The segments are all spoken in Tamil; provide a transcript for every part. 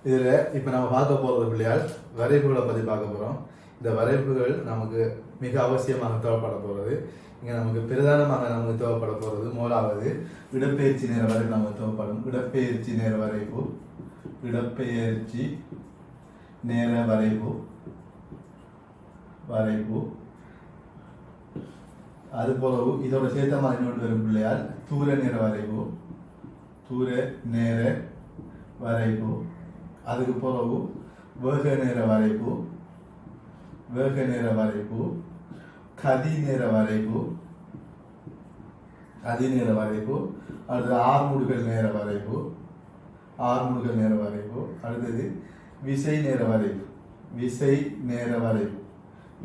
இதில் இப்போ நம்ம பார்க்க போகிறது பிள்ளையால் வரைவுகளை பற்றி பார்க்க போகிறோம். இந்த வரைவுகள் நமக்கு மிக அவசியமாக தேவைப்பட போகிறது. இங்கே நமக்கு பிரதானமாக நமக்கு தேவைப்பட போகிறது முதலாவது இடப்பெயர்ச்சி நேர வரைவு நமக்கு தேவைப்படும். இடப்பெயர்ச்சி நேர வரைவு, இடப்பெயர்ச்சி நேர வரைவு வரைவு அது போலவு இதோட சேர்த்த மாதிரி இன்னொன்று வரும் பிள்ளையால் தூர நேர வரைவு, தூர நேர வரைவு. அதுக்கு பிறகு வேக நேர வரைவு, வேக நேர வரைவு, கதி நேர வரைவு, கதி நேர வரைவு. அடுத்தது ஆர்முடுகள் நேர வரைவு, ஆர்முடுகள் நேர வரைவு. அடுத்தது விசை நேர வரைவு, விசை நேர வரைவு,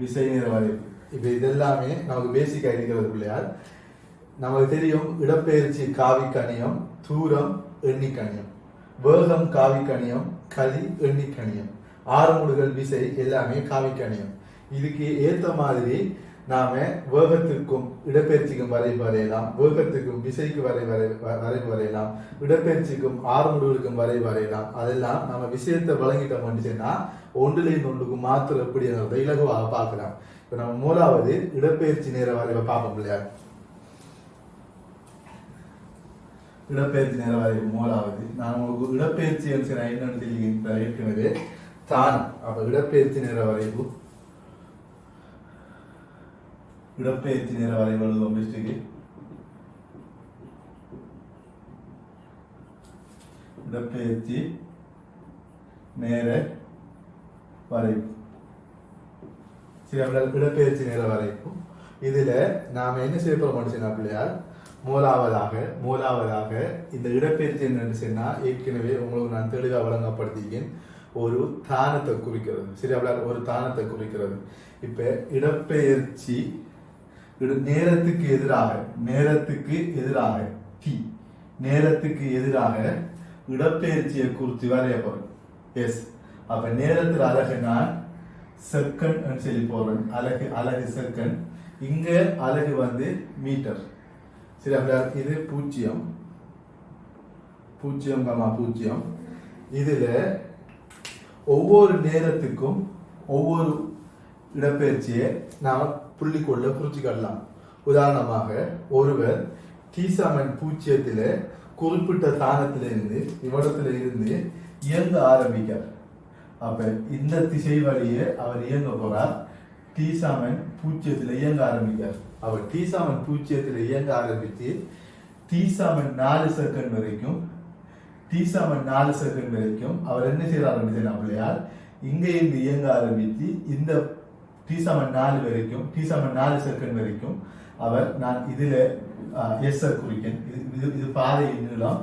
விசை நேர வரைவு. இப்போ இதெல்லாமே நமக்கு பேசிக்காக இருக்கிறது பிள்ளையார். நமக்கு தெரியும் இடப்பெயர்ச்சி காவி கணியம், தூரம் எண்ணி கணியம், வேகம் காவி கணியம், கதி எண்ணி கணியம், ஆறுமுடுகள் விசை எல்லாமே காவி கணியம். இதுக்கு ஏற்ற மாதிரி நாம வேகத்துக்கும் இடப்பெயர்ச்சிக்கும் வரைவு வரையலாம், வேகத்துக்கும் விசைக்கு வரைவு வரையலாம், இடப்பெயர்ச்சிக்கும் ஆறுமுடுகளுக்கும் வரைவு வரையலாம். அதெல்லாம் நம்ம விஷயத்தை வழங்கிட்டோம்னு சொன்னா ஒன்றிலிருந்து ஒன்றுக்கும் மாத்திரம் எப்படிங்கிறத இலகுவாக பார்க்கலாம். இப்போ நம்ம மூணாவது இடப்பெயர்ச்சி நேர வரைவை பார்ப்போம் இல்லையா. இடப்பெயர்ச்சி நேர வரைவு மூணாவது நான் உங்களுக்கு இடப்பெயர்ச்சி என்னன்னு சொல்லி ஏற்கனவே தானம். அப்ப இடப்பெயர்ச்சி நேர வரைவு, இடப்பெயர்ச்சி நேர வரைவு எழுதுவோம். மிஸ்டேக்கு இடப்பெயர்ச்சி நேர வரைவு, இடப்பெயர்ச்சி நேர வரைவு. இதுல நாம என்ன செய்ய போறோம் பிள்ளையார், மூலாவதாக இந்த இடப்பெயர்ச்சி என்னன்னு சொன்னா ஏற்கனவே உங்களுக்கு நான் தெளிவாக வழங்கப்படுத்திக்கேன். ஒரு தானத்தை குறிக்கிறது, சரி அப்படியா, ஒரு தானத்தை குறிக்கிறது. இப்ப இடப்பெயர்ச்சி நேரத்துக்கு எதிராக, நேரத்துக்கு எதிராக டி, நேரத்துக்கு எதிராக இடப்பெயர்ச்சியை குறித்து வரையப்படும். எஸ், அப்ப நேரத்தில் அழகு நான் செகண்ட் சொல்லி போறேன். அழகு அழகு செகண்ட், இங்க அழகு வந்து மீட்டர். சரி அப்படியா, இது 0 0, 0. இதுல ஒவ்வொரு நேரத்துக்கும் ஒவ்வொரு இடப்பெயர்ச்சியை நாம புள்ளிக்கொள்ள குறிச்சுக்கலாம். உதாரணமாக ஒருவர் T=0 குறிப்பிட்ட ஸ்தானத்திலிருந்து இவ்விடத்துல இருந்து இயங்க ஆரம்பிக்கார். அப்ப இந்த திசை வழியே அவர் இயங்க போறார். T=0 இயங்க ஆரம்பிக்கார். அவர் T=0 இயங்க ஆரம்பிச்சு T=4 செகண்ட் வரைக்கும், T=4 செகண்ட் வரைக்கும் அவர் என்ன செய்ய ஆரம்பிச்சார், இங்க இருந்து இயங்க ஆரம்பிச்சு இந்த T=4 வரைக்கும், T=4 செகண்ட் வரைக்கும் அவர், நான் இதுல எஸ் குறிக்கேன். இது பாதையின் நீளம்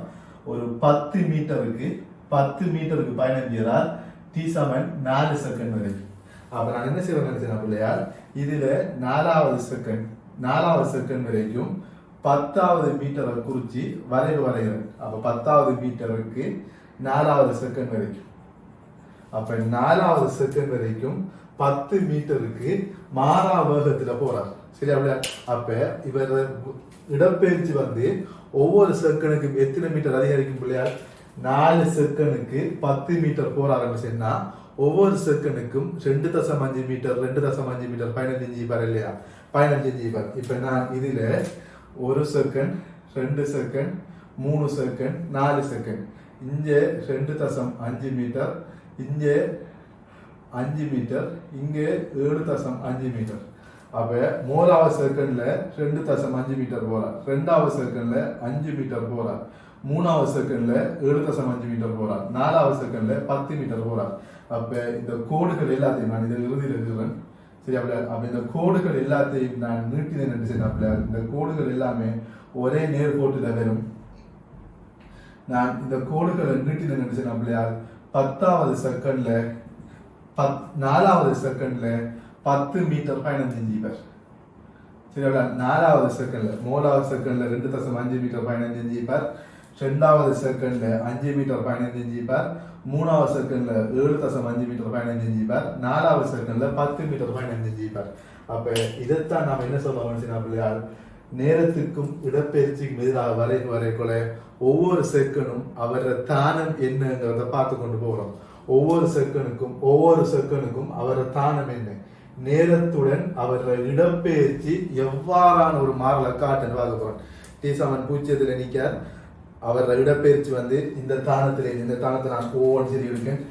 ஒரு 10 மீட்டருக்கு பயணம் செய்கிறார் T=4 செகண்ட் வரைக்கும். அப்ப நான் என்ன செய்வேன் பிள்ளையார், இதுல 4வது செகண்ட் வரைக்கும் 10வது மீட்டரை குறிச்சு வரைவு வரைகிறேன். அப்ப 10வது மீட்டருக்கு 4வது செகண்ட் வரைக்கும், அப்ப 4வது செகண்ட் வரைக்கும் 10 மீட்டருக்கு மாறா வேகத்துல போறார். சரி அப்படியா. அப்ப இவர் இடப்பெயர்ச்சி வந்து ஒவ்வொரு செகண்டுக்கும் எத்தனை மீட்டர் அதிகரிக்கும் பிள்ளையார், 4 செகண்டுக்கு 10 மீட்டர் போறாருன்னு சொன்னா ஒவ்வொரு செகண்டுக்கும் 2.5 மீட்டர் 2.5 மீட்டர் பயணம் செஞ்சுப்பார் இல்லையா, பயணம் செஞ்சுப்பார். இப்ப நான் இதுல 1 செகண்ட், 2 செகண்ட், 3 செகண்ட், 4 செகண்ட், இங்க 2.5 மீட்டர், இங்க 5 மீட்டர், இங்க 7.5 மீட்டர். அப்ப மூணாவது செகண்ட்ல 2.5 மீட்டர் போறார், 2வது செகண்ட்ல 5 மீட்டர் போறார், 3வது செகண்ட்ல 7.5 மீட்டர் போறார், 4வது செகண்ட்ல 10 மீட்டர் போறார். அப்ப இந்த கோடுகள் எல்லாத்தையும் நான் இதில் இறுதியில் இருக்கிறேன். சரி அப்படியா. அப்ப இந்த கோடுகள் எல்லாத்தையும் நான் நீட்டினேன் என்று சொன்ன இந்த கோடுகள் எல்லாமே ஒரே நேர்கோட்டுல வரும். நான் இந்த கோடுகளை நீட்டினேன் என்று சொன்ன 10வது செகண்ட்ல 4வது செகண்ட்ல 10 மீட்டர் பயணம் செஞ்சுப்பார். சரி அப்படியா. 4வது செகண்ட்ல 3வது செகண்ட்ல 2.5 மீட்டர் பயணம் செஞ்சுப்பார், 2வது செகண்ட்ல 5 மீட்டர் பயணம் செஞ்சுப்பார், 3வது செகண்ட்ல 7.5 மீட்டர் பயணம் செஞ்சுப்பார், 4வது செகண்ட்ல 10 மீட்டர் பயணம் செஞ்சுப்பார். அப்ப இதைத்தான் நாம என்ன சொல்றோம் பிள்ளையார், நேரத்துக்கும் இடப்பெயர்ச்சிக்கும் எதிராக வரைக்குள்ள ஒவ்வொரு செகண்டும் அவர தானம் என்னங்கிறத பார்த்து கொண்டு போறோம். ஒவ்வொரு செகனுக்கும் அவர தானம் என்ன, நேரத்துடன் அவர இடப்பெயர்ச்சி எவ்வாறான ஒரு மாறலை காட்டுன்னு பார்க்க போறோம். T7 பூஜ்ஜியத்துல Nikkor. அவர இடப்பெயர்ச்சி வந்து இந்த தானத்தை நான் ஓன்னு சரி இருக்கேன்.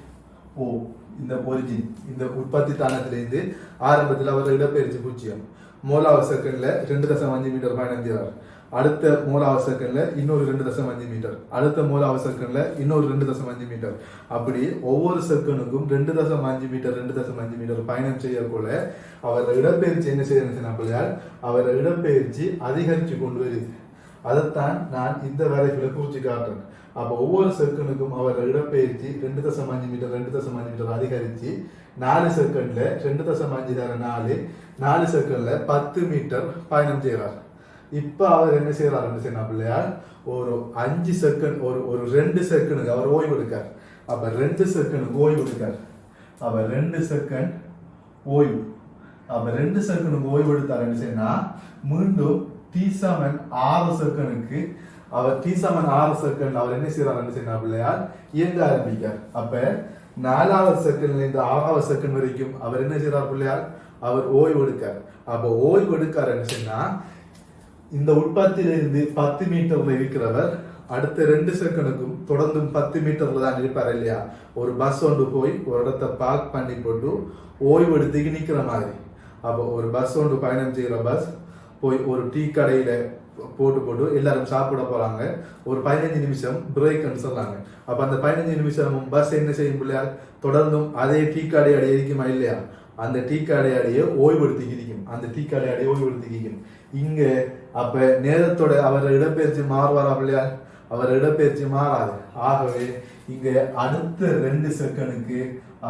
இந்த ஒரிஜின் இந்த உற்பத்தி தானத்திலிருந்து ஆரம்பத்தில் அவர் இடப்பெயர்ச்சி பூஜ்ஜியம். மூலாவது செகண்ட்ல 2.5 மீட்டர் பயணம் செய்வார். அடுத்த மூலாவது செகண்ட்ல இன்னொரு 2.5 மீட்டர், அடுத்த மூலாவது செகண்ட்ல இன்னொரு 2.5 மீட்டர், அப்படி ஒவ்வொரு செகண்டுக்கும் 2.5 மீட்டர் பயணம் செய்யக்குள்ள அவர் இடப்பெயர்ச்சி என்ன செய்யணும், அவர் இடப்பெயர்ச்சி அதிகரித்து கொண்டு வருது. அதைத்தான் நான் இந்த வரைக்குள்ள குறிச்சு காட்டுறேன். அப்போ ஒவ்வொரு செகண்டுக்கும் அவர் இடப்பெயர்ச்சி 2.5 மீட்டர் அதிகரிச்சு 4 செகண்ட்ல 2.5 தர 4 செகண்ட்ல 10 மீட்டர் பயணம் செய்கிறார். இப்ப அவர் என்ன செய்யறாருன்னு சொன்னா பிள்ளையார், ஒரு 5 செகண்ட் ஒரு 2 செகண்டுக்கு அவர் ஓய்வு எடுக்கார். அப்ப 2 செகண்டுக்கு ஓய்வு எடுக்கார். அப்ப 2 செகண்ட் ஓய்வு. அப்ப 2 செகண்டுக்கு ஓய்வு எடுத்தாருன்னு சொன்னா மீண்டும் T7 6 செகண்டுக்கு அவர் T7 6 செகண்ட் அவர் என்ன செய்யறாருன்னு சொன்னா பிள்ளையார் இயங்க ஆரம்பிக்கார். அப்ப 4வது செகண்ட்ல இருந்து 6வது செகண்ட் வரைக்கும் அவர் என்ன செய்யறார் பிள்ளையார், அவர் ஓய்வு எடுக்கார். அப்ப ஓய்வு எடுக்காருன்னு சொன்னா இந்த உற்பத்தியிலிருந்து 10 மீட்டர்ல இருக்கிறவர் அடுத்த 2 செகண்டுக்கும் தொடர்ந்து 10 மீட்டர்ல தான் இருப்பார் இல்லையா. ஒரு பஸ் ஒன்று போய் ஒரு இடத்த பார்க் பண்ணி போட்டு ஓய்வு எடுத்துக்கு நிக்கிற மாதிரி. அப்போ ஒரு பஸ் ஒன்று பயணம் செய்யற பஸ் போய் ஒரு டீ கடையில போட்டு எல்லாரும் சாப்பிட போறாங்க. ஒரு 15 நிமிஷம் பிரேக்னு சொல்றாங்க. அப்ப அந்த 15 நிமிஷம் பஸ் என்ன செய்யும் பிள்ளையார், தொடர்ந்தும் அதே டீ கடை அடைய இருக்குமா இல்லையா, அந்த டீ கடை அடைய ஓய்வெடுத்திக்கும். அந்த டீ கடை அடைய ஓய்வெடுத்திக்கும். இங்க அப்ப நேரத்தோட அவர் இடப்பெயர்ச்சி மாறுவாரா பிள்ளையார், அவர் இடப்பெயர்ச்சி மாறாது. ஆகவே இங்க அடுத்த 2 செகண்டுக்கு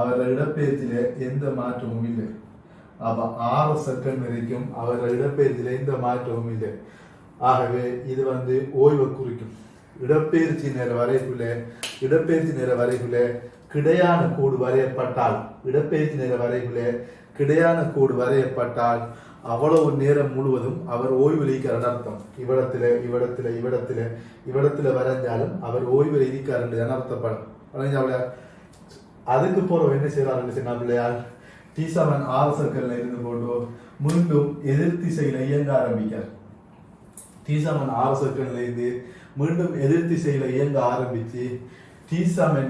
அவர் இடப்பெயர்ச்சியில எந்த மாற்றமும் இல்லை. அப்ப 6 செகண்ட் வரைக்கும் அவர் இடப்பெயர்ச்சியில எந்த மாற்றமும் இல்லை. ஆகவே இது வந்து ஓய்வை குறிக்கும். இடப்பெயர்ச்சி நேர வரைக்குள்ள கிடையான கோடு வரையப்பட்டால், இடப்பெயர்ச்சி நேர வரைக்குள்ள கிடையான கோடு வரையப்பட்டால் அவ்வளவு நேரம் முழுவதும் அவர் ஓய்வு இருக்கிற அர்த்தம். இவ்விடத்துல வரைஞ்சாலும் அவர் ஓய்வு இருக்கிறார் என்று அர்த்தப்படும். அதுக்கு போற என்ன செய்யறாரு சொன்னா பிள்ளையார், T7 6 செகண்ட்ல இருந்து போட்டு மீண்டும் எதிர் திசையில இயங்க ஆரம்பிக்கார். T7 6 செகண்ட்ல இருந்து மீண்டும் எதிர் திசையில இயங்க ஆரம்பிச்சு T7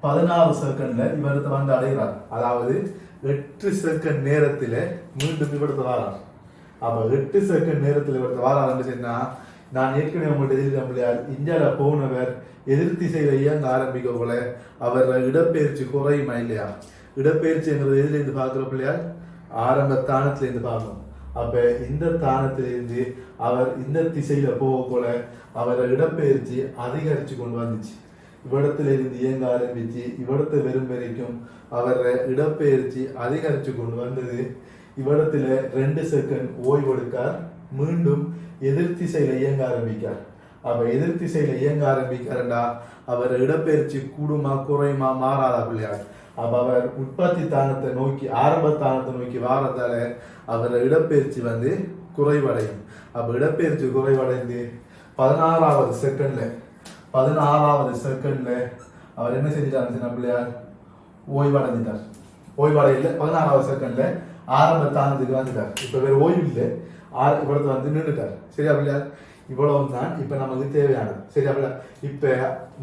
16 செகண்ட்ல இவரத்தை வந்து அடைகிறார். அதாவது 8 செகண்ட் நேரத்துல மீண்டும் இவரத்தை வாரார். அப்ப 8 செகண்ட் நேரத்துல இவரத்தை வாராருன்னு சொன்னா, நான் ஏற்கனவே உங்கள்கிட்ட எதிர்க்க முடியாது, இந்தியாவில போனவர் எதிர் திசையில இயங்க ஆரம்பிக்க போல அவர் இடப்பெயர்ச்சி குறையுமா இல்லையா. இடப்பெயர்ச்சிங்கிறது எதுல இருந்து பாக்குற பிள்ளையார், ஆரம்ப தானத்துல இருந்து பார்க்கணும். அப்ப இந்த தானத்திலிருந்து அவர் இந்த திசையில போக போல அவர் இடப்பெயர்ச்சி அதிகரிச்சு கொண்டு வந்துச்சு. இவ்விடத்துல இருந்து இயங்க ஆரம்பிச்சு இவ்விடத்தை வெறும் வரைக்கும் அவர் இடப்பெயர்ச்சி அதிகரிச்சு கொண்டு வந்தது. இவ்விடத்துல 2 செகண்ட் ஓய்வு எடுக்கார். மீண்டும் எதிர் திசையில இயங்க ஆரம்பிக்கார். அப்ப எதிர் திசையில இயங்க ஆரம்பிக்காருண்டா அவர் இடப்பெயர்ச்சி கூடுமா குறையுமா மாறாதா பிள்ளையார். அப்ப அவர் உற்பத்தி தானத்தை நோக்கி ஆரம்ப தானத்தை நோக்கி வாரத்தால அவர் இடப்பெயர்ச்சி வந்து குறைவடையும். அப்ப இடப்பெயர்ச்சி குறைவடைந்து 16வது செகண்ட்ல அவர் என்ன செஞ்சிட்டாரு பிள்ளையார், ஓய்வடைஞ்சிட்டார். ஓய்வடையில 16வது செகண்ட்ல ஆரம்ப தானத்துக்கு வந்துட்டார். இப்ப வேற ஓய்வு இல்லை, இவ்வளவு வந்து நின்றுட்டார். சரியா பிள்ளையார், இவ்வளவு தான் இப்ப நமக்கு தேவையானது. சரியா பிள்ளையார், இப்ப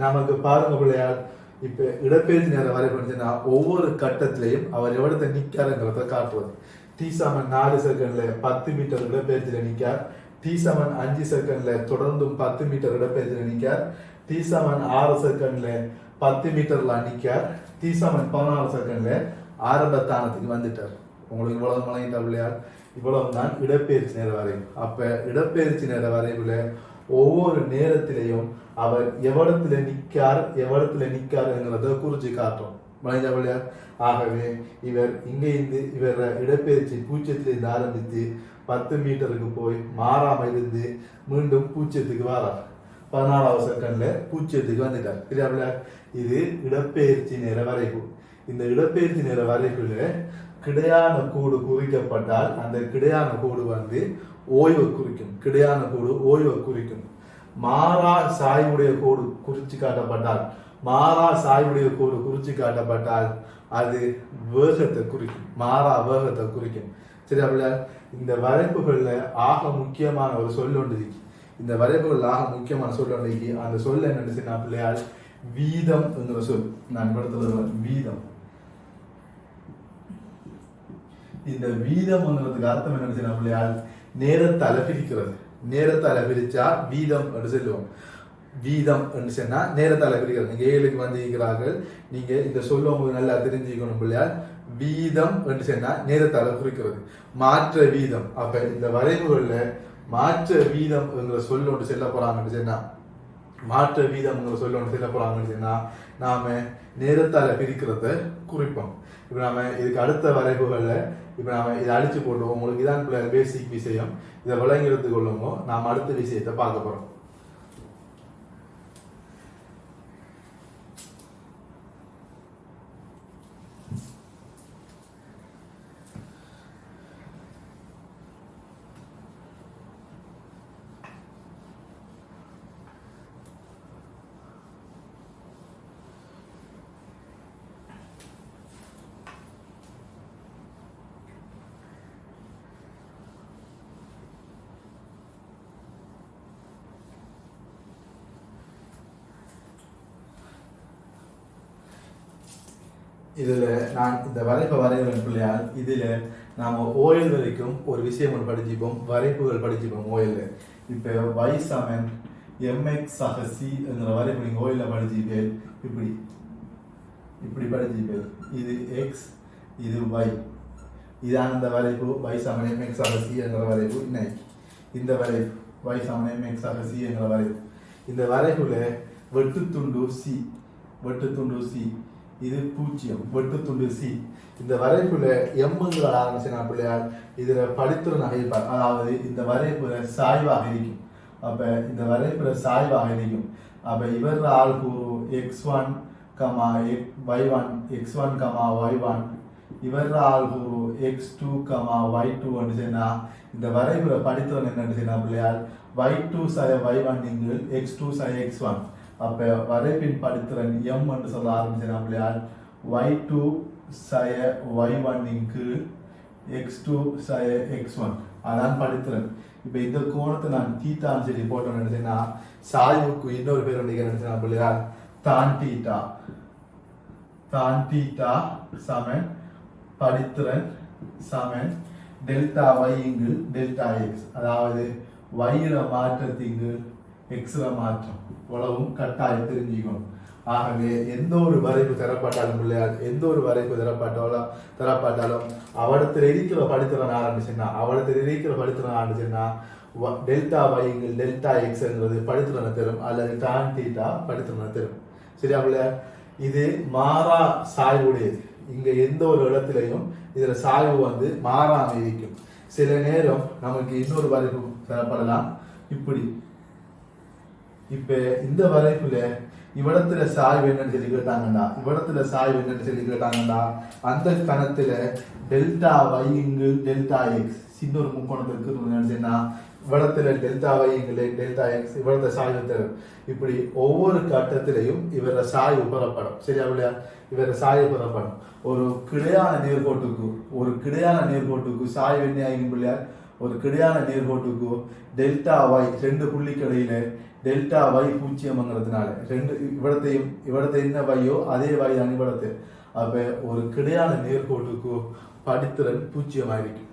நமக்கு பாருங்க பிள்ளையார், இப்ப இடப்பெயர்ச்சி நேரம் வரைபடுச்சுன்னா ஒவ்வொரு கட்டத்திலையும் அவர் எவ்வளவு நிக்காருங்கிறத காட்டுவது. T7 4 செகண்ட்ல 10 மீட்டர் இடப்பெயர்ச்சியில நிக்கார். T7 5 செகண்ட்ல தொடர்ந்தும் 10 மீட்டர் இடப்பெயர்ச்சியில நிக்கார். T7 6 செகண்ட்ல 10 மீட்டர்ல நிக்கார். T7 16 செகண்ட்ல ஆரம்ப தானத்துக்கு வந்துட்டார். உங்களுக்கு இவ்வளவு மலையிட்டா பிள்ளையார், இவ்வளவுதான் இடப்பெயர்ச்சி நேர வரைவு. அப்ப இடப்பெயர்ச்சி நேர வரைவுல ஒவ்வொரு நேரத்திலையும் அவர் எவ்வளத்துல நிக்காருங்கிறத குறிச்சு காட்டும். மலைஞ்சா பிள்ளையார், ஆகவே இவர் இங்க இருந்து இவர் இடப்பெயர்ச்சி பூஜ்ஜியத்திலிருந்து ஆரம்பித்து 10 மீட்டருக்கு போய் மாறாம இருந்து மீண்டும் பூஜ்ஜியத்துக்கு வரார். 16வது செகண்ட்ல பூஜ்ஜியத்துக்கு வந்துட்டார். சரியா பிள்ளையார், இது இடப்பெயர்ச்சி நேர வரைவு. இந்த இடப்பெயர்ச்சி நேர வரைவுல கிடையான கோடு குறிக்கப்பட்டால் அந்த கிடையான கோடு வந்து ஓய்வை குறிக்கும். கிடையான கோடு ஓய்வை குறிக்கும். மாறா சாய்வுடைய கோடு குறிச்சு காட்டப்பட்டால் மாறா சாய்வுடைய கோடு குறிச்சு காட்டப்பட்டால் அது வேகத்தை குறிக்கும். மாறா வேகத்தை குறிக்கும். சரி, அப்படில இந்த வரைப்புகள்ல ஆக முக்கியமான ஒரு சொல் ஒன்று இருக்கு. இந்த வரைப்புகள் ஆக முக்கியமான சொல் ஒன்று இருக்கு. அந்த சொல் என்னன்னு சொன்னா பிள்ளையால் வீதம் என்கிற சொல். நான் படுத்துறது வீதம். இந்த வீதம்ங்கிறதுக்கு அர்த்தம் என்னன்னு சொன்னா பிள்ளையால் நேரத்தை அளப்பிரிக்கிறது. நேரத்தை அளப்பிரிச்சா வீதம் என்று சொல்லுவோம். வீதம் என்று சொன்னா நேரத்தை அளப்பிரிக்கிறது. நீங்க 7க்கு வந்திருக்கிறார்கள், நீங்க இந்த சொல்ல உங்களுக்கு நல்லா தெரிஞ்சுக்கணும் பிள்ளையால். வீதம் என்று சொன்னா நேரத்தை அளப்பிரிக்கிறது. மாற்ற வீதம். அப்ப இந்த வரைவுகள்ல மாற்ற வீதம் என்கிற சொல் ஒன்று செல்ல போறாங்கன்னு சொன்னா மாற்ற வீதம் சொல்ல ஒன்று செல்ல போறாங்கன்னு சொன்னா நாம நேரத்தால பிரிக்கிறத குறிப்போம். இப்ப நாம இதுக்கு அடுத்த வரைவுகள்ல இப்ப நாம இதை அழிச்சு போட்டுவோம். உங்களுக்கு இதான் பேசிக் விஷயம். இதை விளங்கி எடுத்து கொள்ளுமோ நாம அடுத்த விஷயத்தை பார்க்க போறோம். இதுல நான் இந்த வரைப்பை வரைகிறேன் பிள்ளையால். இதுல நாம ஓயல் வரைக்கும் ஒரு விஷயம் ஒன்று படிச்சுப்போம், வரைப்புகள் படிச்சுப்போம் ஓயல்ல. இப்ப y சமன் mx சக c என்கிற வரைப்பு நீங்க ஓயல்ல படிச்சுப்பேன். இப்படி இப்படி படிச்சுப்பேன். இது x, இது y. இதான் இந்த வரைப்பு y சமன் mx சக c என்கிற வரைப்பு. இன்னைக்கு இந்த வரைப்பு y சமன் mx சக c என்கிற வரைப்பு. இந்த வரைப்புல வெட்டுத்துண்டு c, வெட்டுத்துண்டு c, இது 0, வெட்டுத்துண்டு சி. இந்த வரைப்புல எம்ங்கிற ஆரம்பிச்சுனா பிள்ளையார் இதுல படித்துற நகைப்பார். அதாவது இந்த வரைப்புல சாய்வாக இருக்கும். அப்ப இந்த வரைப்புல சாய்வாக இருக்கும். அப்ப இவர் ஆள் கூறு x1, y1, x1, y1, இவர் ஆள் கூறு x2, y2 சொன்னா இந்த வரைப்புல படித்துறன் என்னன்னு சொன்னா பிள்ளையார் y2 சய y1 இங்கு x2 சய x1. அப்ப வரைப்பின் படித்திறன் m என்று சொல்ல ஆரம்பிச்சால் y2 சய y1 இங்கு x2 சய x1 அதான் படித்திறன். இப்ப இந்த கோணத்தை நான் தீட்டான்னு சொல்லி போட்டோம்னு நினைச்சேன்னா சாய்வுக்கு இன்னொரு பேர் நினைச்சேன்னா பிள்ளையா தான் தீட்டா. தான் தீட்டா சமன் படித்திறன் சமன் டெல்டா y இங்கு டெல்டா x. அதாவது y மாற்றத்திங்கு x மாற்றம் உலகம் கட்டாயம் தெரிஞ்சுக்கணும். ஆகவே எந்த ஒரு வரைப்பு தரப்பட்டாலும் பிள்ளையார், எந்த ஒரு வரைப்பு தரப்பட்டாலும் அவடத்தில் இருக்கிற படித்திறன் ஆரம்பிச்சுன்னா டெல்டா வைங்கள் டெல்டா எக்ஸ்ங்கிறது படித்திறனை தரும், அல்லது டான் தீட்டா படித்திறனை தரும். சரியா பிள்ளையார்? இது மாறா சாய்வுடையது. இங்க எந்த ஒரு இடத்திலையும் இதுல சாய்வு மாறாம இருக்கும். சில நேரம் நமக்கு இன்னொரு வரைப்பு தரப்படலாம். இப்படி இப்ப இந்த வரைப்புல இவ்விடத்துல சாய்வு என்னன்னு சொல்லி கேட்டாங்கன்னா அந்த கணத்துல டெல்டா y இங்கு டெல்டா எக்ஸ் சின்ன ஒரு முக்கோணத்துக்கு நினைச்சுன்னா இவ்விடத்துல டெல்டா y இங்கு டெல்டா எக்ஸ் இவ்விடத்த சாய்வு தரும். இப்படி ஒவ்வொரு கட்டத்திலையும் இவர சாய்வு பெறப்படும். சரியா இல்லையா? இவர சாய்வு பெறப்படும். ஒரு கிடையான நேர்கோட்டுக்கு சாய்வு என்ன ஆகும் இல்லையா? ஒரு கிடையான நேர்கோட்டுக்கு டெல்டா y ரெண்டு புள்ளிக்கடையில டெல்டா y 0ங்கிறதுனால ரெண்டு இவ்விடத்தை என்ன வையோ அதே y தான் இவ்விடத்து. அப்ப ஒரு கிடையான நேர்கோட்டுக்கு படித்திறன் 0 ஆയിരിக்கும்.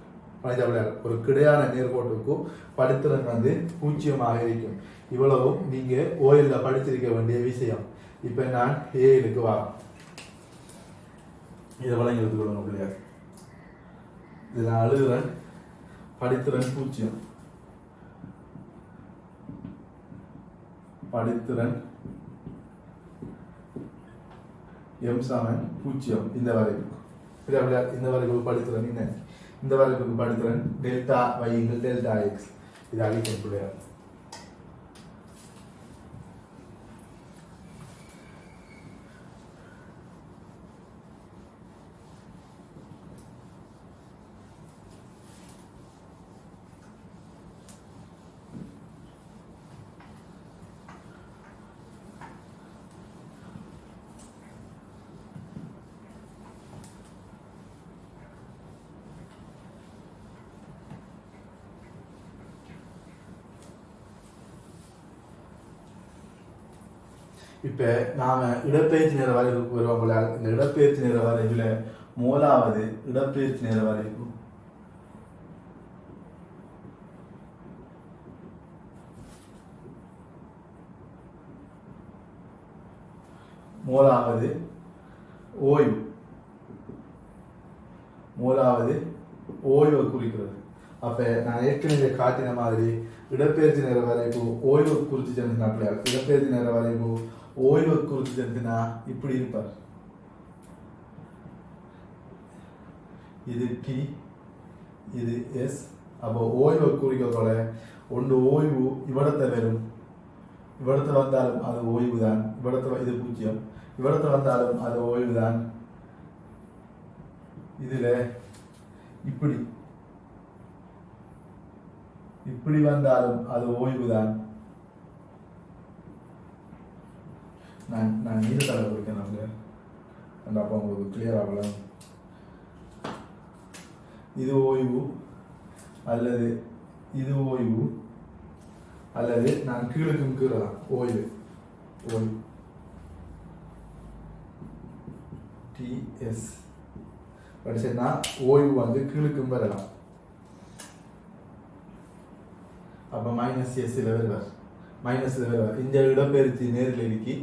ஒரு கிடையான நேர்கோட்டுக்கு படித்திறன் 0 இருக்கும். இவ்வளவும் நீங்க ஓஎல்ல படிச்சிருக்க வேண்டிய விஷயம். இப்ப நான் ஏழுக்கு வரேன். இதை வழங்கி எடுத்துக்கொள்ளுங்க பிள்ளையார். இதை நான் அழுகிறேன். படித்திறன் 0. படித்திறன் m சமன் 0 இந்த வரைக்கும். இந்த வரைக்கும் படித்திறன் என்ன? இந்த வரைக்கும் படித்திறன் டெல்டா y இங்கு டெல்டா x. இது அழிக்கும் பிள்ளையார். இப்ப நாம இடப்பெயர்ச்சி நேர வரைவுக்கு வருவோம் போல. இந்த இடப்பெயர்ச்சி நேர வரைவுல முதலாவது இடப்பெயர்ச்சி நேர வரைவு முதலாவது ஓய்வு, முதலாவது ஓய்வை குறிக்கிறது. அப்ப நான் ஏற்கனவே காட்டின மாதிரி இடப்பெயர்ச்சி நேர வரைவு ஓய்வை குறித்து சென்றுனா பிள்ளையார் இடப்பெயர்ச்சி நேர வரைவு ஓய்வை குறித்து சென்றுனா இப்படி இருப்பார். இது டி, இது எஸ். அப்போ ஓய்வை குறிக்கிறதோட ஒன்று ஓய்வு இவ்விடத்தை வரும், இவ்விடத்தை வந்தாலும் அது ஓய்வு தான். இவ்விடத்தை இது 0, இவ்விடத்தை வந்தாலும் அது ஓய்வு தான். இதுல இப்படி இப்படி வந்தாலும் அது ஓய்வு தான். நான் நீர் தலை கொடுக்கணும், அப்போ உங்களுக்கு கிளியர் ஆகலாம். இது ஓய்வு அல்லது இது ஓய்வு அல்லது நான் கீழுக்கும் கீழலாம் ஓய்வு. ஓய்வு டிஎஸ் படிச்சேன்னா ஓய்வு வந்து கீழுக்கும் வரலாம். அப்ப -s வருவார், -s வருவார். இந்த இடப்பெயர்ச்சி நேரில் இருக்கி,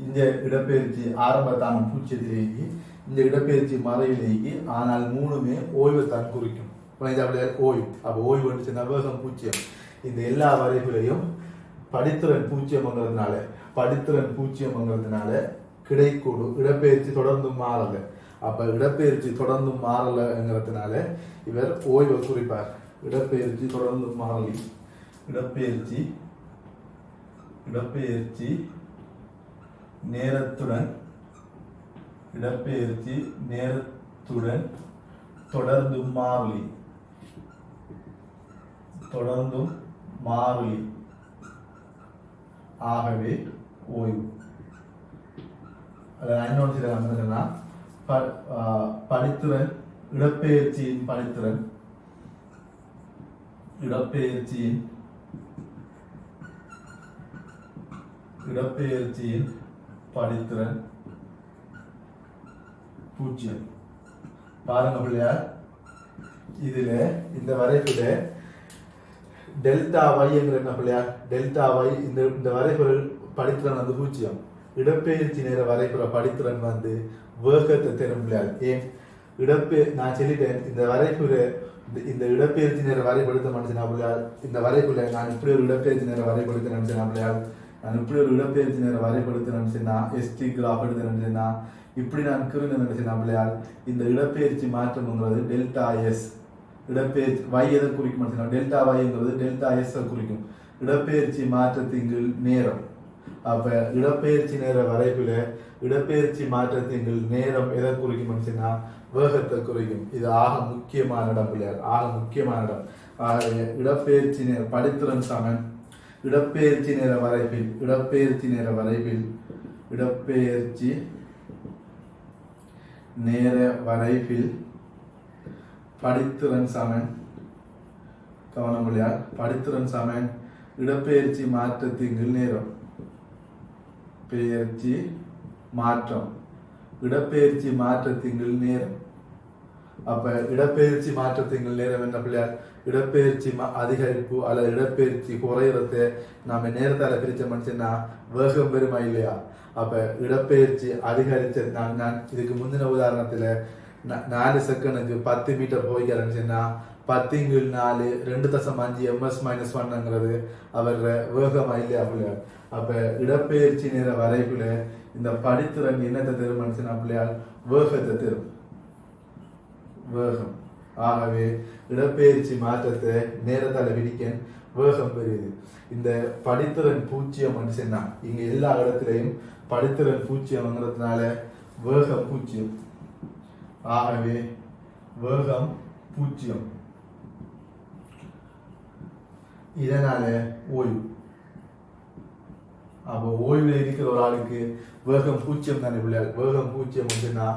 இந்த இடப்பெயர்ச்சி ஆரம்பத்தான பூச்சியத்தில் இருக்கி, இந்த இடப்பெயர்ச்சி மறைவில் இருக்கி. ஆனால் மூணுமே ஓய்வை தான் குறிக்கும். ஓய்வு. அப்ப ஓய்வு வந்துச்சுன்னா வேகம் பூச்சியம். இந்த எல்லா வரைவுகளையும் படித்திறன் பூச்சியம்ங்கிறதுனால கிடைக்கூடும். இடப்பெயர்ச்சி தொடர்ந்து மாறல. அப்ப இடப்பெயர்ச்சி தொடர்ந்து மாறலங்கிறதுனால இவர் ஓய்வை குறிப்பார். இடப்பெயர்ச்சி தொடர்ந்து மாறலி, இடப்பெயர்ச்சி நேரத்துடன் தொடர்ந்தும் மாறலி ஆகவே ஓய்வு. இன்னொன்று என்னன்னா படித்திறன் இடப்பெயர்ச்சியின் படித்திறன் பூஜ்ஜியம். பாருங்க பிள்ளையார், இதுல இந்த வரைப்புல டெல்டா y என்கிற என்ன பிள்ளையார், டெல்டா y இந்த வரைபுற படித்திறன் வந்து பூஜ்ஜியம். இடப்பெயர்ச்சி நேர வரைபுற படித்திறன் வந்து வேகத்தை தரும் பிள்ளையார். ஏன் நான் சொல்லிட்டேன், இந்த வரைபுற இந்த இடப்பெயர்ச்சி நேர வரைபடுத்த மனுஷனா பிள்ளையார், இந்த வரைப்புல நான் இப்படி ஒரு இடப்பெயர்ச்சி நேர வரைபடுத்த நினைச்சேனா பிள்ளையார், நான் இப்படி ஒரு இடப்பெயர்ச்சி நேர வரைபடுத்த நினைச்சேன்னா எஸ்டி கிராஃப் எடுத்து நினைச்சேன்னா இப்படி நான் கிருங்க நினைச்சேனா பிள்ளையார், இந்த இடப்பெயர்ச்சி மாற்றம்ங்கிறது டெல்டா எஸ். இடப்பெயர்ச்சி y எதை குறிக்கும் மனுஷனா, டெல்டா yங்கிறது டெல்டா எஸ் குறிக்கும். இடப்பெயர்ச்சி மாற்றத்தின் நேரம். அப்ப இடப்பெயர்ச்சி நேர வரைப்புல இடப்பெயர்ச்சி மாற்றத்தின் நேரம் எதை குறிக்கும் மனுஷனா, வேகத்தை குறிக்கும். இது ஆக முக்கியமான இடம் பிள்ளையார், ஆக முக்கியமான இடம். ஆகவே இடப்பெயர்ச்சி நேர படித்திறன் சமன் இடப்பெயர்ச்சி நேர வரைப்பில் படித்திறன் சமன், கவனம் பிள்ளையார், படித்திறன் சமன் இடப்பெயர்ச்சி மாற்றத்தின் நேரம். இடப்பெயர்ச்சி மாற்றத்தின் நேரம். அப்ப இடப்பெயர்ச்சி மாற்றத்தின் நேரம் என்ன பிள்ளையார், இடப்பெயர்ச்சி அதிகரிப்பு அல்லது இடப்பெயர்ச்சி குறையறத நாம நேரத்தால பிரிச்ச மனுஷன்னா வேகம் பெருமா இல்லையா. அப்ப இடப்பெயர்ச்சி அதிகரிச்ச நான் இதுக்கு முந்தின உதாரணத்துல 4 செகண்டுக்கு 10 மீட்டர் போய்க்கிறேன்னா 10×4 2.5 ms-1ங்கிறது அவர் வேகமா இல்லையா பிள்ளையார். அப்ப இடப்பெயர்ச்சி நேர வரைப்புல இந்த படித்திறன் என்னத்தை தரும் மனுஷனா பிள்ளையார், வேகத்தை தரும், வேகம். ஆகவே இடப்பெயர்ச்சி மாற்றத்தை நேரத்தால விதிக்க வேகம் பெரியது. இந்த படித்திறன் பூஜ்ஜியம் மனுஷன்னா இங்க எல்லா இடத்துலையும் படித்திறன் பூஜ்ஜியம்ங்கிறதுனால வேகம் பூஜ்ஜியம். ஆகவே வேகம் பூஜ்ஜியம். இதனால ஓய்வு. அப்போ ஓய்வுல இருக்கிற ஒரு ஆளுக்கு வேகம் பூஜ்ஜியம் தானே பிள்ளையால், வேகம் பூஜ்ஜியம் அப்படின்னா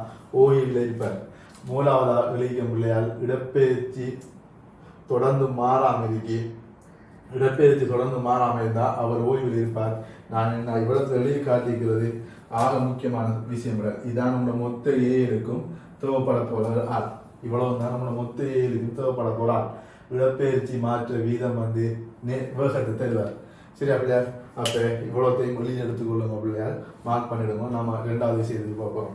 ஓய்வுல இருப்பார். மூலாவதா விளைவிக்கும் பிள்ளையால் இடப்பெயர்ச்சி தொடர்ந்து மாறாம இருக்கி, இடப்பெயர்ச்சி தொடர்ந்து மாறாமல் இருந்தால் அவர் ஓய்வில் இருப்பார். நான் இவ்வளவு எழுதி காட்டியிருக்கிறது ஆக முக்கியமான விஷயம் இல்லை. இதான் நம்மளோட மொத்த ஏழுக்கும் தேவைப்பட போற ஆள். இவ்வளவு தான் நம்மளோட மொத்த ஏழுக்கும் தேவைப்பட போற ஆள். இடப்பெயர்ச்சி மாற்ற வீதம் வந்து வேகத்தை தருவார். சரி அப்படியா? அப்போ இவ்வளோத்தையும் வெளியே எடுத்துக்கொள்ளுங்க அப்படியா, மார்க் பண்ணிடுங்க. நம்ம ரெண்டாவது விஷயத்துக்கு பார்ப்போம்.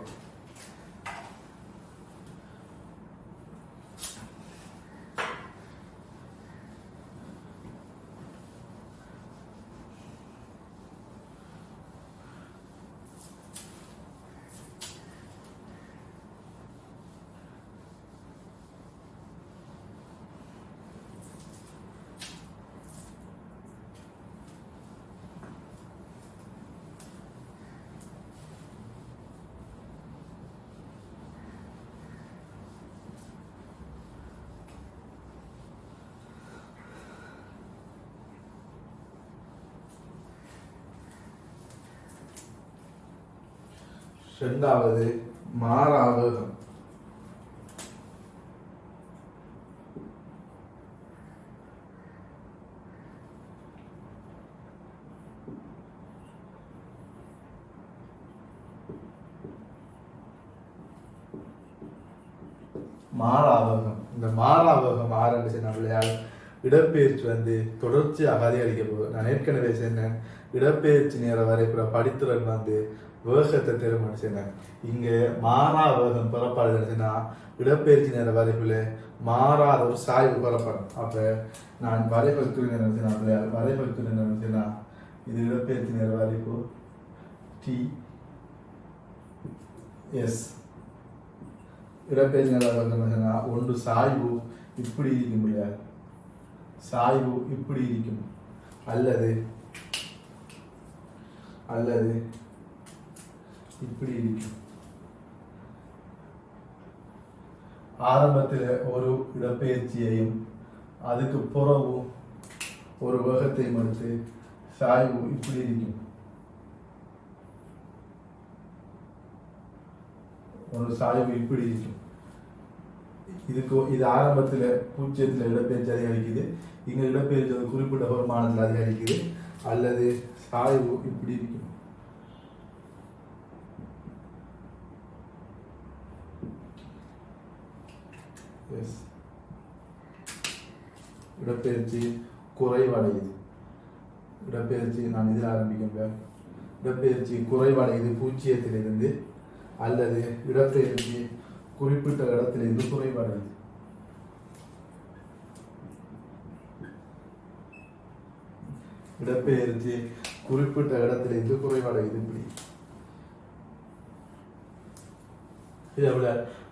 இரண்டாவது மாறாவேகம். மாறாவேகம். இந்த மாறாவேகம் ஆரம்பிச்சு நம்மளையால் இடப்பெயர்ச்சி வந்து தொடர்ச்சியாக அதிகரிக்க போகுது. நான் ஏற்கனவே சொன்னேன், இடப்பெயர்ச்சி நேரம் வரைப்புற படித்துறன் வந்து வேகத்தை தீர்மானம் செய்யணும். இங்கே மாறா வேகம் பெறப்படுதுன்னா இடப்பெயர்ச்சி நேர வரைப்புல மாறாத ஒரு சாய்வு பெறப்படும். அப்போ நான் வரைபெற்று நினைச்சினா வரைபெற்று நினைச்சினா இது இடப்பெயர்ச்சி நேர வரைப்பு டி எஸ். இடப்பெயர்ச்சி நேர வரைப்புனா ஒன்று சாய்வு இப்படி இருக்க முடியாது, சாய்வு இப்படி இருக்கும், அல்லது அல்லது இப்படி இருக்கும். ஆரம்பத்தில் ஒரு இடப்பெயர்ச்சியையும் அதுக்கு புறவு ஒரு வேகத்தையும் எடுத்து சாய்வு இப்படி இருக்கும். ஒரு சாய்வு இப்படி இருக்கும். இது ஆரம்பத்தில் 0 இடப்பெயர்ச்சி அதிகரிக்குது, இங்க இடப்பெயர்ச்சி ஒரு குறிப்பிட்ட வருமானத்தில் அதிகரிக்குது, அல்லது சாய்வு இப்படி இருக்கும். இடப்பெயர்ச்சி குறைவடையுது. இடப்பெயர்ச்சி நான் இதில் ஆரம்பிக்கின்றேன். இடப்பெயர்ச்சி குறைவடையுது 0 அல்லது இடப்பெயர்ச்சி குறிப்பிட்ட இடத்திலிருந்து குறைவடையுது. இடப்பெயர்ச்சி குறிப்பிட்ட இடத்திலிருந்து குறைவடையுது இப்படி.